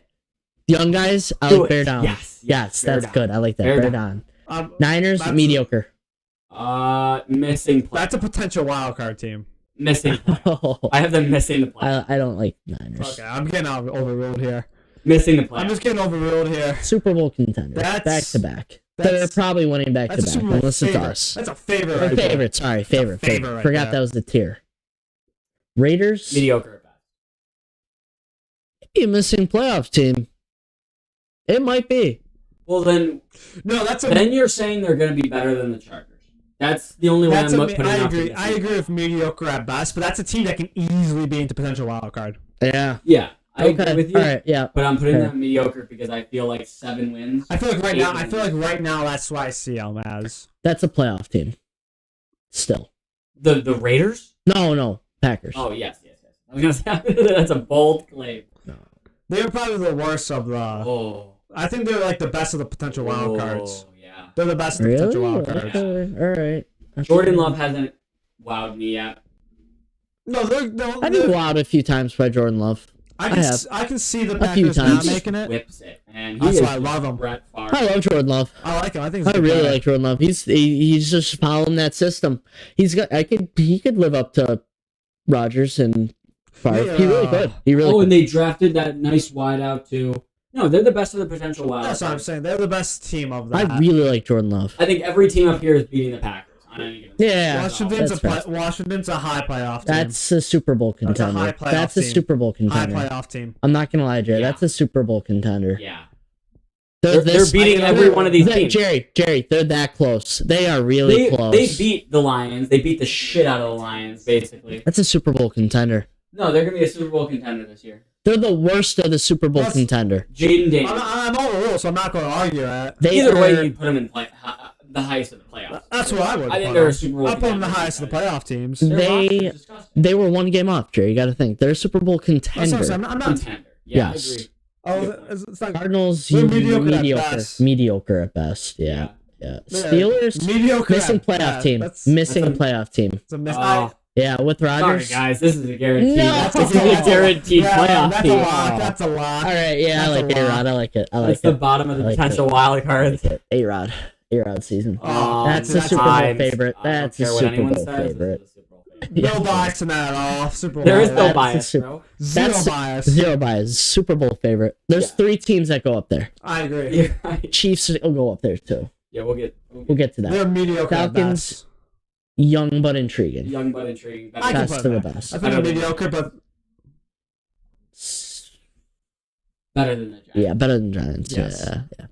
Young guys, I Do like it. bear down. Yes, that's down. good. I like that. Bear Bear down. down. Niners, that's- mediocre. Missing play. that's a potential wild card team. Missing play. I have them missing the play. I don't like Niners. Okay, I'm getting overruled here. Missing the play. I'm just getting overruled here. Super Bowl contenders. That's- Back to back. that's- They're probably winning back to That's a back, Super Bowl unless it's favorite. us. That's a favorite. Or Right there. favorite, sorry, favorite. favorite right Forgot there. that was the tier. Raiders, Mediocre at best. a missing playoff team. It might be. Well, then No, that's a. you're saying they're going to be better than the Chargers. That's the only way That's I'm a putting I up agree. with I agree with mediocre at best, but that's a team that can easily be into potential wild card. Yeah. Yeah, I agree with you. All right. Yeah. But I'm putting Fair. them mediocre because I feel like 7 wins. I feel like right 8 now. wins. I feel like right now that's why I see them as. That's a playoff team. Still. The Raiders. No. Packers. Oh yes. I was gonna say that's a bold claim. They're probably the worst of the. Oh. I think they're like the best of the potential wild cards. Oh yeah. They're the best of the Really? potential wild cards. Okay. All right. Jordan Love hasn't wowed me yet. No, they're no. I've been wowed a few times by Jordan Love. I can see the A few Packers not times. making it. Whips it, and That's he why is I love him. Brett Favre. I love Jordan Love. I like him. I think he's a I good really player. like Jordan Love. He's just following that system. He could live up to Rodgers and Favre. Yeah. He really could. He really Oh, could. and they drafted that nice wideout too. No, they're the best of the potential wideouts. That's what I'm saying. They're the best team of that. I really like Jordan Love. I think every team up here is beating the Packers on any given. Yeah, Washington's a high playoff team. that's a Super Bowl That's a contender. high playoff That's a team. Super Bowl high contender. playoff team. I'm not gonna lie, Jerry. Yeah. That's a Super Bowl contender. Yeah, They're they're beating every one of these teams. Jerry, they're that close. They are really close. They beat the Lions. They beat the shit out of the Lions, basically. That's a Super Bowl contender. No, they're gonna be a Super Bowl contender this year. They're the worst of the Super Bowl contender. Jaden Daniels. I'm all the rules, so I'm not going to argue that. They Either are, way, you put them in the highest of the playoffs. That's what I would. I think they're a Super Bowl. I put them in the contender. highest of the playoff teams. Their roster is They disgusting. they were one game off, Jerry. You got to think they're a Super Bowl That's what contender. I'm saying. I'm not. Contender. Yeah, Yes. I agree. Oh, it's not Cardinals They're mediocre mediocre, at best. mediocre at best. Yeah. Yeah, Steelers mediocre. missing at playoff best. team. That's Missing that's a- playoff team. it's a miss. Oh, Yeah, with sorry, Rodgers. guys. This is a guarantee. No. This is a guaranteed playoff That's team. a lot. That's a lot. All right, yeah, I That's a like lot. A-Rod. I like it. I like That's the it. bottom of the I like potential it. wild I cards. like it. A-Rod season. Oh, That's a that's Super Bowl fine. favorite. I don't That's a care what Super anyone Bowl says, this is favorite. a Super Bowl favorite. No bias in that at all. Super Bowl. There is no That's a bias, super- bro. Zero That's bias. Zero bias. Super Bowl favorite. There's Yeah. 3 teams that go up there. I agree. You're right. Chiefs will go up there too. Yeah, we'll get We'll get to that. They're mediocre. at Falcons, best. Young but intriguing. young but intriguing. I can Best put of the that. best. I think they're mediocre, but Better than the Giants. Yeah, better than Giants. Yes. Yeah.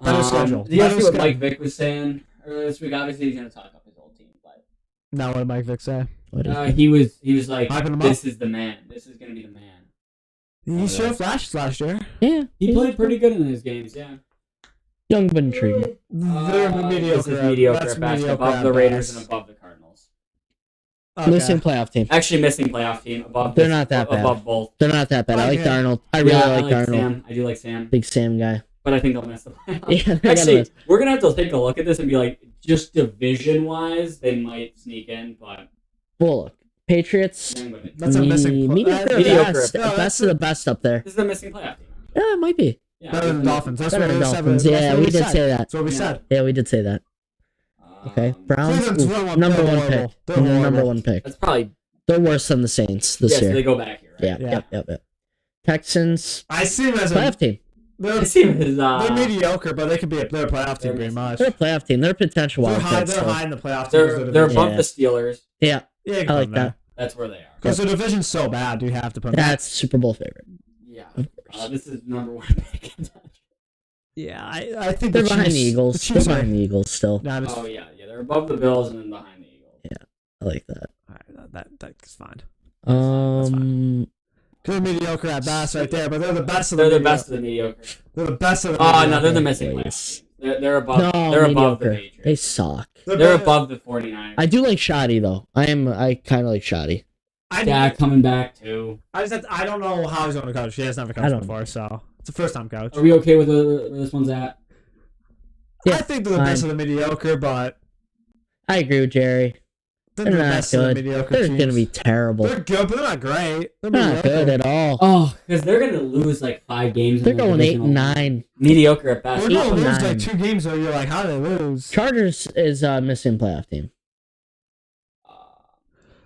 Better schedule. Did you guys Better see what schedule. Mike Vick was saying earlier this week? Obviously, he's going to talk up his old team, but now what did Mike Vick say? What is he was like, Hyping him "This is the man. This is going to be the man." He showed flashes last year. Yeah. He played pretty good in his games. Yeah, Young but intriguing. They're mediocre. This is mediocre That's at best, mediocre above at the Raiders best. and above the Cardinals. Okay. Missing playoff team. Actually, missing playoff team above. They're not that bad. Above both. They're not that bad. I like Okay. Darnold. I really Yeah, like Darnold. Sam. I do like Sam, Big Sam guy. but I think they'll miss the playoffs. Yeah, they're gonna Actually, miss. we're gonna have to take a look at this and be like, just division wise, they might sneak in, but Well, look, Patriots. That's a missing. Mediocre at mediocre best. at best. Best of the best up there. this is a missing playoff team. Yeah, it might be. Yeah, Better than Dolphins. That's Better what than we said. Dolphins. That's Yeah, what we did said. say that. That's what we Yeah. said. Yeah, we did say that. Okay, Browns. Cleveland's ooh, horrible. number They're 1 pick. horrible. They're Number horrible. 1 pick. That's probably They're worse than the Saints this yes. year. They go back here, right? Yeah, yep. Texans. I see them as Playoff a. team. They're, I see him as they're mediocre, but they could be. They're a playoff team, pretty much. They're a playoff team. They're a potential They're wild high. card. They're still. high in the playoff. They're above Yeah. the Steelers. Yeah, Yeah, I like that. That's where they are. Because the division's so bad, you have to put them. That's Super Bowl favorite. Yeah. Of course. This is number 1 pick. Yeah, I think They're the behind Chiefs, the Eagles. The They're Chiefs are. behind the Eagles still. Nah, just, Oh yeah, they're above the Bills and then behind the Eagles. I like that. all right, that's fine. That's They're mediocre at best, right there, but they're the best of They're the. the best of the mediocre. They're the best of the. Oh no, mediocre. they're the missing Please. playoff team. They're above. No, they're above the mediocre. They Patriots. suck. They're better- above the 49ers. I do like Shoddy though. I kind of like Shoddy. Dak coming back too. I don't know how he's going to coach. He has never I coached don't before, so it's a first time coach. Are we okay with where this one's at? Yeah, I think they're the best of the mediocre, but I agree with Jerry. they're They're the not best of the good. mediocre They're teams. gonna be terrible. They're good, but they're not great. They're They're not good mediocre. at all. Oh, because they're gonna lose like 5 games. They're in the going 8 divisional. and 9. Mediocre at best. They're Eight going to and lose 9. like 2 games, so you're like, how did they lose? Chargers is missing playoff team.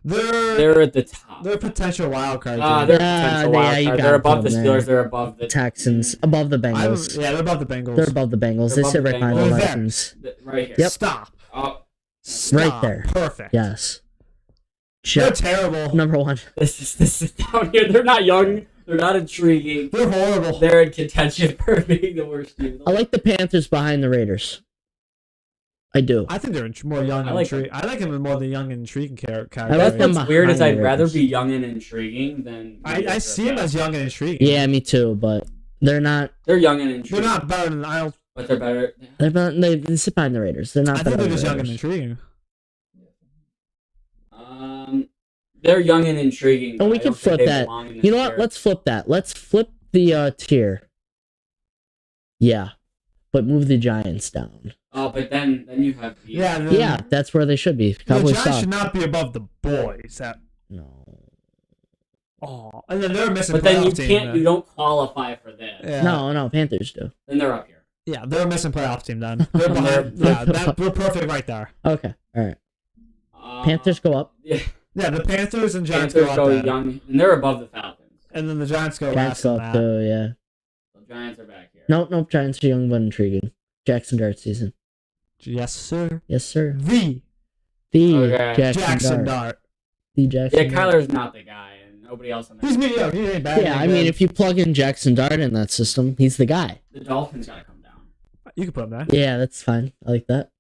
They're at the top. They're a potential wild card. They're team. potential yeah, wild you card. gotta They're above put the them Steelers. there. They're above the Texans above the Bengals. Yeah, they're above the Bengals. They're above the Bengals. They're They above sit the right behind Bengals. the They're there. Vikings. Right here. Yep. Stop. Oh, Stop. there. Perfect. Yes. They're Jets, terrible. number 1. this is down here. They're not young. They're not intriguing. They're horrible. They're in contention for being the worst team. I like the Panthers behind the Raiders. I do. I think they're more young I and like intriguing. I like them more the young and intriguing character. I like them What's weird is behind I'd the rather Raiders. be young and intriguing than. I see them as young and intriguing. Yeah, me too. But they're not. They're young and They're intriguing. not better than I don't. But they're better. They're not. They sit behind the Raiders. They're not. I think better they're than just the young and Raiders. intriguing. They're young and intriguing. And but we I can don't think flip they that. belong in this You know what? tier. Let's flip that. Let's flip the tier. Yeah, but move the Giants down. Oh, but then you have. The, Yeah. Yeah, that's where they should be. The Cowboys Giants suck. should not be above the boys. No. Oh, and then they're missing. But then you playoff team, can't. then. You don't qualify for this. Yeah. No, Panthers do. Then they're up here. Yeah, they're a missing playoff team then. They're behind. We're perfect right there. Okay, all right. Panthers go up. Yeah. Yeah, the Panthers and Giants Panthers go up. go young, and they're above the Falcons. And then the Giants go Giants last. go in up that. too. Yeah. The Giants are back here. Nope. Giants are young but intriguing. Jackson Dart season. Yes, sir. Yes, sir. The Okay. Jackson Dart. The Jackson. Yeah, Kyler's not the guy, and nobody else on that. He's mediocre. He ain't bad. Yeah, I mean, if you plug in Jackson Dart in that system, he's the guy. The Dolphins gotta come down. you can put him there. Yeah, that's fine. I like that.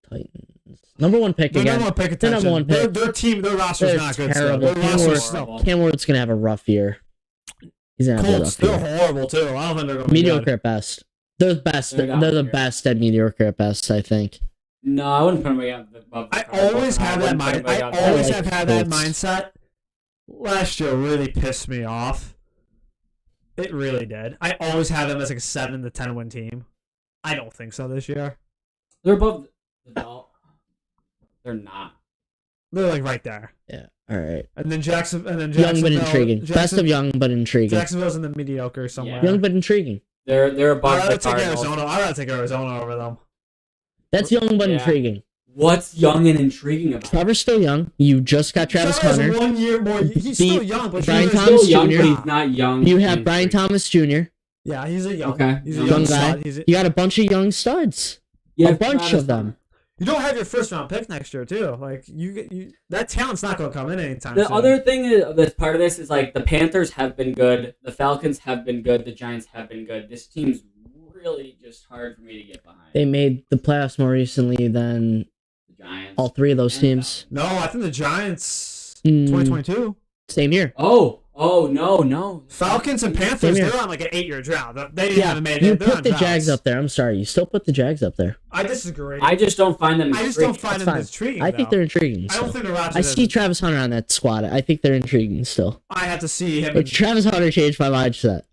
Titans. Number one pick They're again. number one pick. They're number one pick. Their team, their roster's They're not good. terrible. Still. Their roster's Horrible. still. Cam Ward's gonna have a rough year. He's gonna have a Colts, rough they're year. horrible too. I don't think they're gonna be Mediocre good. at best. They're the best. They're They're, not the here. best at mediocre at best, I think. No, I wouldn't put them above the I Cardinals, always and have that wouldn't put mind. them I above- always like have had that Colts. mindset. Last year really pissed me off. It really did. I always had them as like a 7 to 10 win team. I don't think so this year. They're above the Dolphins. They're not. They're like right there. Yeah. All right. And then Jackson. And then Young but Jacksonville. intriguing. Best of young but intriguing. Jacksonville's in the mediocre somewhere. Yeah. Young but intriguing. They're above I'd the rather take Cardinals. Arizona. I'd rather take Arizona over them. That's young but Yeah. intriguing. What's young and intriguing about it? Trevor's still young. You just got Travis Trevor has Hunter. 1 year more. He's still young, but Brian he's Thomas Still young, Jr. but he's not young. You and have Brian intriguing. Thomas Jr. Yeah, he's a young. Okay. He's a Young young guy. stud. He's a, You got a bunch of young studs. You a have bunch Travis of them. Hunter. you don't have your first round pick next year too. Like you that talent's not going to come in anytime The soon. other thing that's part of this is like the Panthers have been good, the Falcons have been good, the Giants have been good. This team's really just hard for me to get behind. They made the playoffs more recently than The Giants. all three of those And teams. No, I think the Giants Mm. 2022. Same year. Oh no. Falcons and Same Panthers, here. they're on like an 8-year drought. They Yeah, haven't made you it. They're put on the Jags droughts. up there. I'm sorry. You still put the Jags up there. I disagree. I just don't find them. I just don't intriguing. find That's them fine. intriguing. I think though. they're intriguing. I don't Still. think the Rodgers. I see Travis Hunter on that squad. I think they're intriguing still. I have to see him. But Travis Hunter changed my mindset.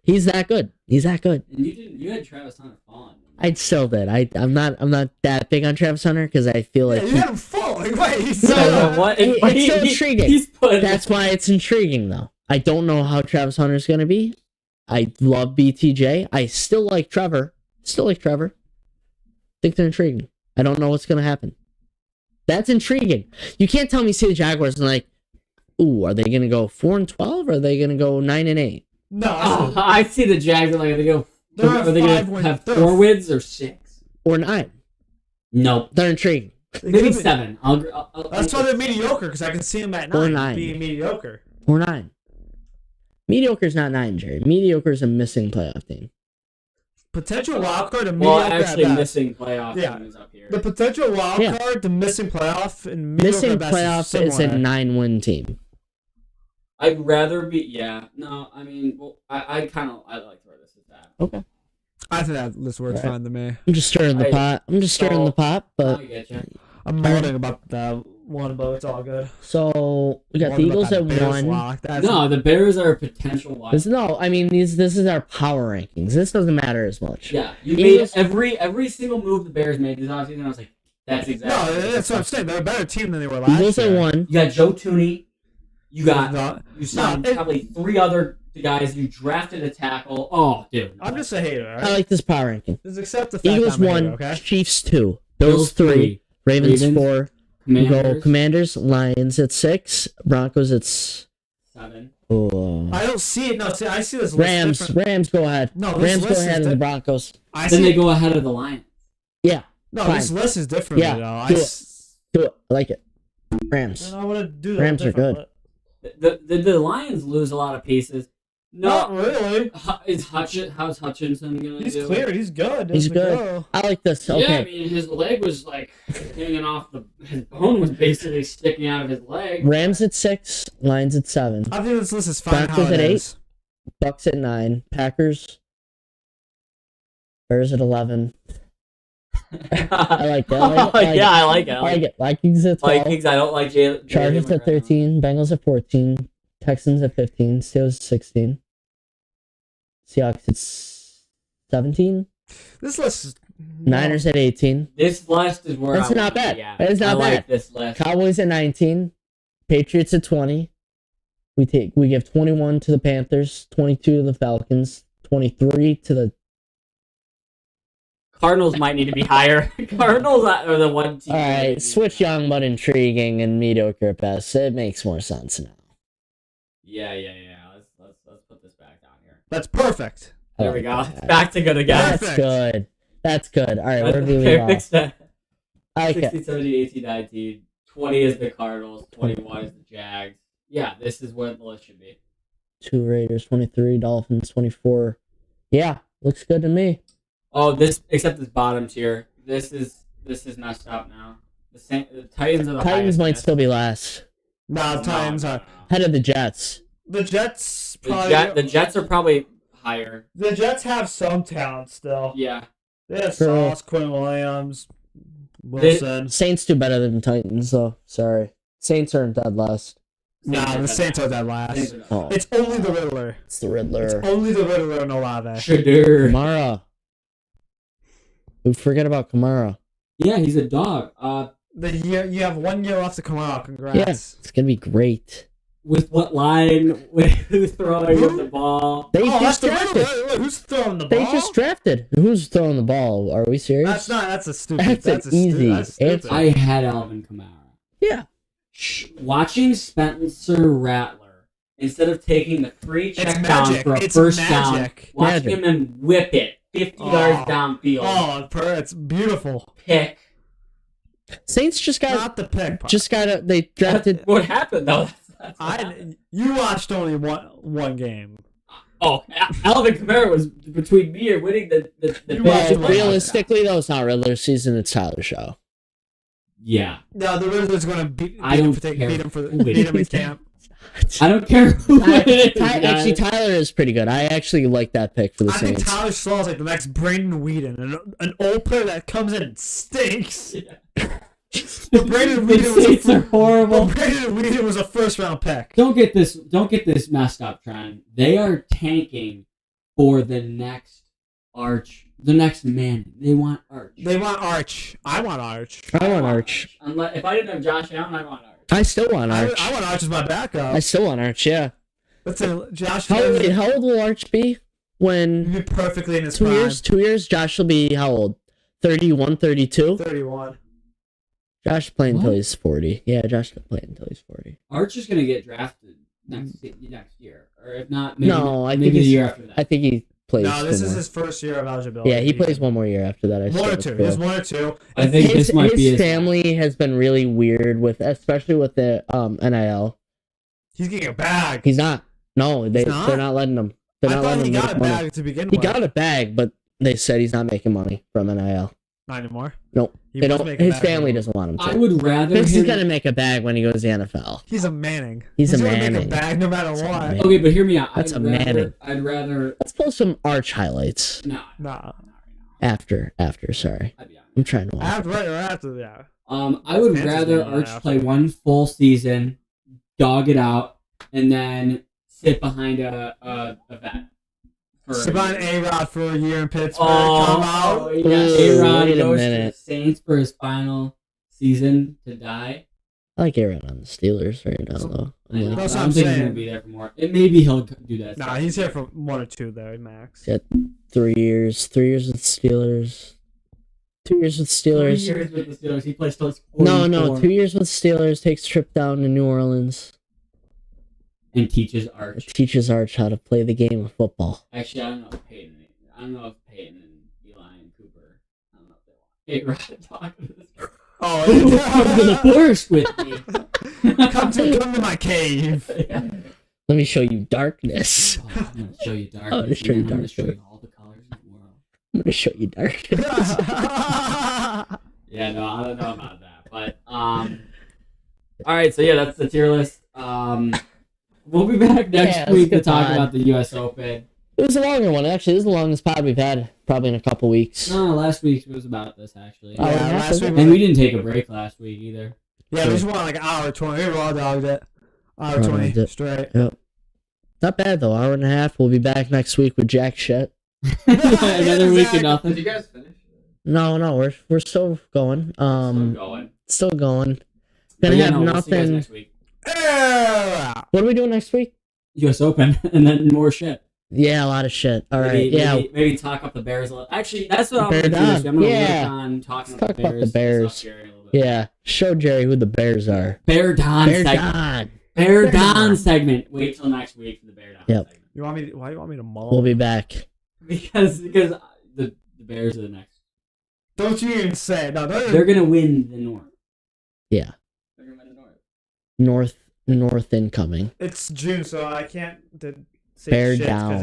He's that good. He's that good. And you had Travis Hunter falling. I still did. I'm not that big on Travis Hunter because I feel like Yeah, you he- had him falling. Right? He's No, so, no, what? It's so intriguing. He's put. that's why it's intriguing though. I don't know how Travis Hunter's gonna be. I love BTJ. I still like Trevor. Think they're intriguing. I don't know what's gonna happen. That's intriguing. You can't tell me see the Jaguars and like, ooh, are they gonna go 4-12 or are they gonna go 9-8? No, Oh, I see the Jags are like they go. They're Are at they 5 gonna wins. have They're 4 wins or 6? Or 9? Nope. They're intriguing. Maybe 7. That's why they're mediocre because I can see them at Or 9 9. being mediocre. Or 9. Mediocre's not 9, Jerry. Mediocre's a missing playoff team. Potential wild card to Well, mediocre actually, at best. missing playoff Yeah. team is up here. The potential wild Yeah. card to missing playoff and mediocre Missing at best playoffs is a similar. 9-win team. I'd rather be. Yeah. No. I mean, well, I like where this is at. Okay. I think that this works Right. fine to me. I'm just stirring the pot. But I get you. I'm moaning about that one, but it's all good. so we got the Moaning about Eagles that at Bears 1. lock. That's No, the Bears are a potential wild. I mean this is our power rankings. This doesn't matter as much. Yeah, you Eagles- made every single move the Bears made this offseason. I was like, that's exactly. No, that's what I'm saying. They're a better team than they were last Eagles year. at 1. You got Joe Tooney. You got No, you signed it- probably 3 other guys. You drafted a tackle. Oh, dude. I'm just a hater. All I right? like this power ranking. Just accept the fact Eagles I'm a 1, hater, okay? Chiefs 2, Bills 3, Ravens 4. We go Commanders, Commanders, Lions at 6, Broncos at 7. I don't see it. No, see, I see this list Rams. different. Rams go ahead. No, this Rams go list is ahead of the di- Broncos. I Then see they it- go ahead of the Lions. Yeah, No, fine. this list is different. Yeah, though. do it. Do it. I like it. Rams. I want to do that. Rams are different, good. The Lions lose a lot of pieces. but Not No, really. how's Hutchinson gonna He's do? cleared. He's good. He's Doesn't good. go. I like this. Yeah, Okay. I mean his leg was like hanging off his bone was basically sticking out of his leg. Rams at 6, Lions at 7, I think this list is fine. Broncos how it at 8. is. Bucks at 9, Packers, Bears at 11. I like that. I like it. I like it. Vikings at 12, Vikings, I don't like Jalen. Chargers at 13, Bengals at 14, Texans at 15, Steelers at 16, Seahawks at 17, This list is Niners at 18, This list is where That's I not wanna bad. be at. That is not I like bad. this list. Cowboys at 19, Patriots at 20, We give 21 to the Panthers, 22 to the Falcons, 23 to the Cardinals might need to be higher. Cardinals are the one team. All right, switch young but intriguing and mediocre at best. It makes more sense now. Yeah. Let's put this back down here. That's perfect. There we go. It's back to good again. That's good. That's good. All right, where do we leave off? Okay. 16, 17, 18, 19. 20 is the Cardinals. 21 is the Jags. Yeah, this is what the list should be. 2 Raiders, 23 Dolphins, 24. Yeah, looks good to me. Oh, except this bottom tier. This is messed up now. The Titans are the Titans highest might risk. still be last. No, Titans are Ahead of the Jets. the Jets. Probably, The Jets are probably higher. the Jets have some talent still. Yeah. They have True. Sauce, Quinn Williams, Wilson. Saints do better than Titans, though. Sorry. Saints aren't dead last. Nah, the Saints are dead last. Oh, It's only the Riddler. it's the Riddler. It's only the Riddler and Olave. Shadur. Kamara. We forget about Kamara. Yeah, he's a dog. You have 1 year left to come out. Congrats. Yeah, it's gonna be great. With what line? With who's throwing him the ball? They Oh, that's just the drafted. Riddler. Who's throwing the ball? They just drafted. Who's throwing the ball? Are we serious? That's not. That's a stupid. That's an a easy that's stupid. answer. I had Alvin Kamara. Yeah. Watching Spencer Rattler instead of taking the free check down magic. for a It's first magic. down, watching Magic. him and whip it 50 yards downfield. Oh, it's beautiful. Pick. Saints just got Not the pick. they drafted. What happened though? That's what happened. You watched only one game. Oh, Alvin Kamara was between me and winning the You pick. watched Well, realistically, though, it's not Riddler's season. It's Tyler's show. Yeah. No, the Riddler's gonna beat I him don't for care beat him for who it beat him in is. camp. I don't care who it is. Actually, guys. Tyler is pretty good. I actually like that pick for the I think Saints. Tyler Slaw is like the next Brandon Whedon, an old player that comes in and stinks. But Brandon The Whedon was Saints are horrible. Brandon Whedon was a first round pick. Don't get this messed up, Trent. They are tanking for the next man. They want Arch. They want Arch. I want Arch. I want Arch. Unless if I didn't have Josh Allen, I want Arch. I still want Arch. I want Arch as my backup. I still want Arch, yeah. Listen, Josh How Allen old will Arch be when be perfectly in his 2 prime. years? 2 years? Josh will be how old? 31, 32? 31. Josh playing until What? he's 40. Yeah, Josh can play until he's 40. Arch is gonna get drafted next year, or if not, maybe, No, I think maybe the he's- year after that. I think he plays. No, this two is more. his first year of eligibility. Yeah, he plays one more year after that. I One or still two. feel. He has 1 or 2. I think his, this might be his his family has been really weird with, especially with the NIL. He's getting a bag. He's not. No, they're not? not letting him. I They're not thought letting he him got a make money. bag to begin He with. got a bag, but they said he's not making money from NIL. Not anymore. Nope. He They was don't. making His bag family anymore. doesn't want him to. I would rather He's him. gonna make a bag when he goes to the NFL. He's a Manning. He's a gonna make Manning. a bag no matter He's a what. Manning. Okay, but hear me out. That's a Manning. I'd rather. Let's pull some Arch highlights No. Nah. after. Sorry, I'd be honest. I'm trying to. Watch. After that. I would That's rather fantasy Arch now. play one full season, dog it out, and then sit behind a vet. Savon A-Rod for a year in Pittsburgh. Oh, Come out. yeah. Ooh, A-Rod wait a goes to the minute. Saints for his final season to die. I like Aaron on the Steelers right now, though. I know, That's but what I I'm don't think he's saying. gonna be there for more. And maybe he'll do that. Nah, he's here for 1 or 2 there, max. Yeah. 3 years. 3 years with the Steelers. 2 years with the 3 Steelers. years with the Steelers. He plays till he's No, 44 2 years with the Steelers. Takes a trip down to New Orleans. and teaches Arch. Teaches Arch how to play the game of football. Actually, I don't know if Peyton. I don't know if Peyton and Eli and Cooper. I don't know if they want A-Rod to talk to this guy. Oh, Come to the forest with me. come to my cave. Yeah. Let me show you darkness. Oh, I'm gonna show you darkness. I'm gonna show you man. I'm gonna show darkness. you all the colors in the world. I'm gonna show you darkness. Yeah, no, I don't know about that, but all right, so yeah, that's the tier list. We'll be back next Yeah, week to let's get talk on. about the U.S. Open. It was a longer one, actually. This is the longest pod we've had, probably in a couple weeks. No, last week was about this actually, Oh, Yeah, yeah, last week and we didn't take a break last week either. Yeah, we just went like an hour 20. We raw dogged it. Hour 20 Dogged it. straight. Not bad, though. Hour and a half. We'll be back next week with jack shit. Another week exactly. of nothing. Did you guys finish? No, we're still going. Still going. Still going. But Gonna yeah, have no, we'll see you guys nothing. next week. What are we doing next week? U.S. Open, and then more shit. Yeah, a lot of shit. All right, maybe talk up the Bears a little. Actually, that's what I'm Bear going to do. down. I'm going to Yeah. work on talking Let's talk about about the Bears. Jerry a little bit. Yeah, show Jerry who the Bears are. Bear Don Bear segment. Don. Bear Don segment. Wait till next week for the Bear Don Yep. segment. Why you want me to mull? We'll be back. Because the Bears are the next. Don't you even say it. No, They're going to win the North. Yeah. They're going to win the North. North incoming. It's June, so I can't say Bear shit down.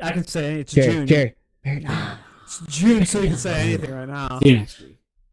I can say it's Jerry, June. Jerry. Bear down. It's June, so you can say anything right now. See you next week.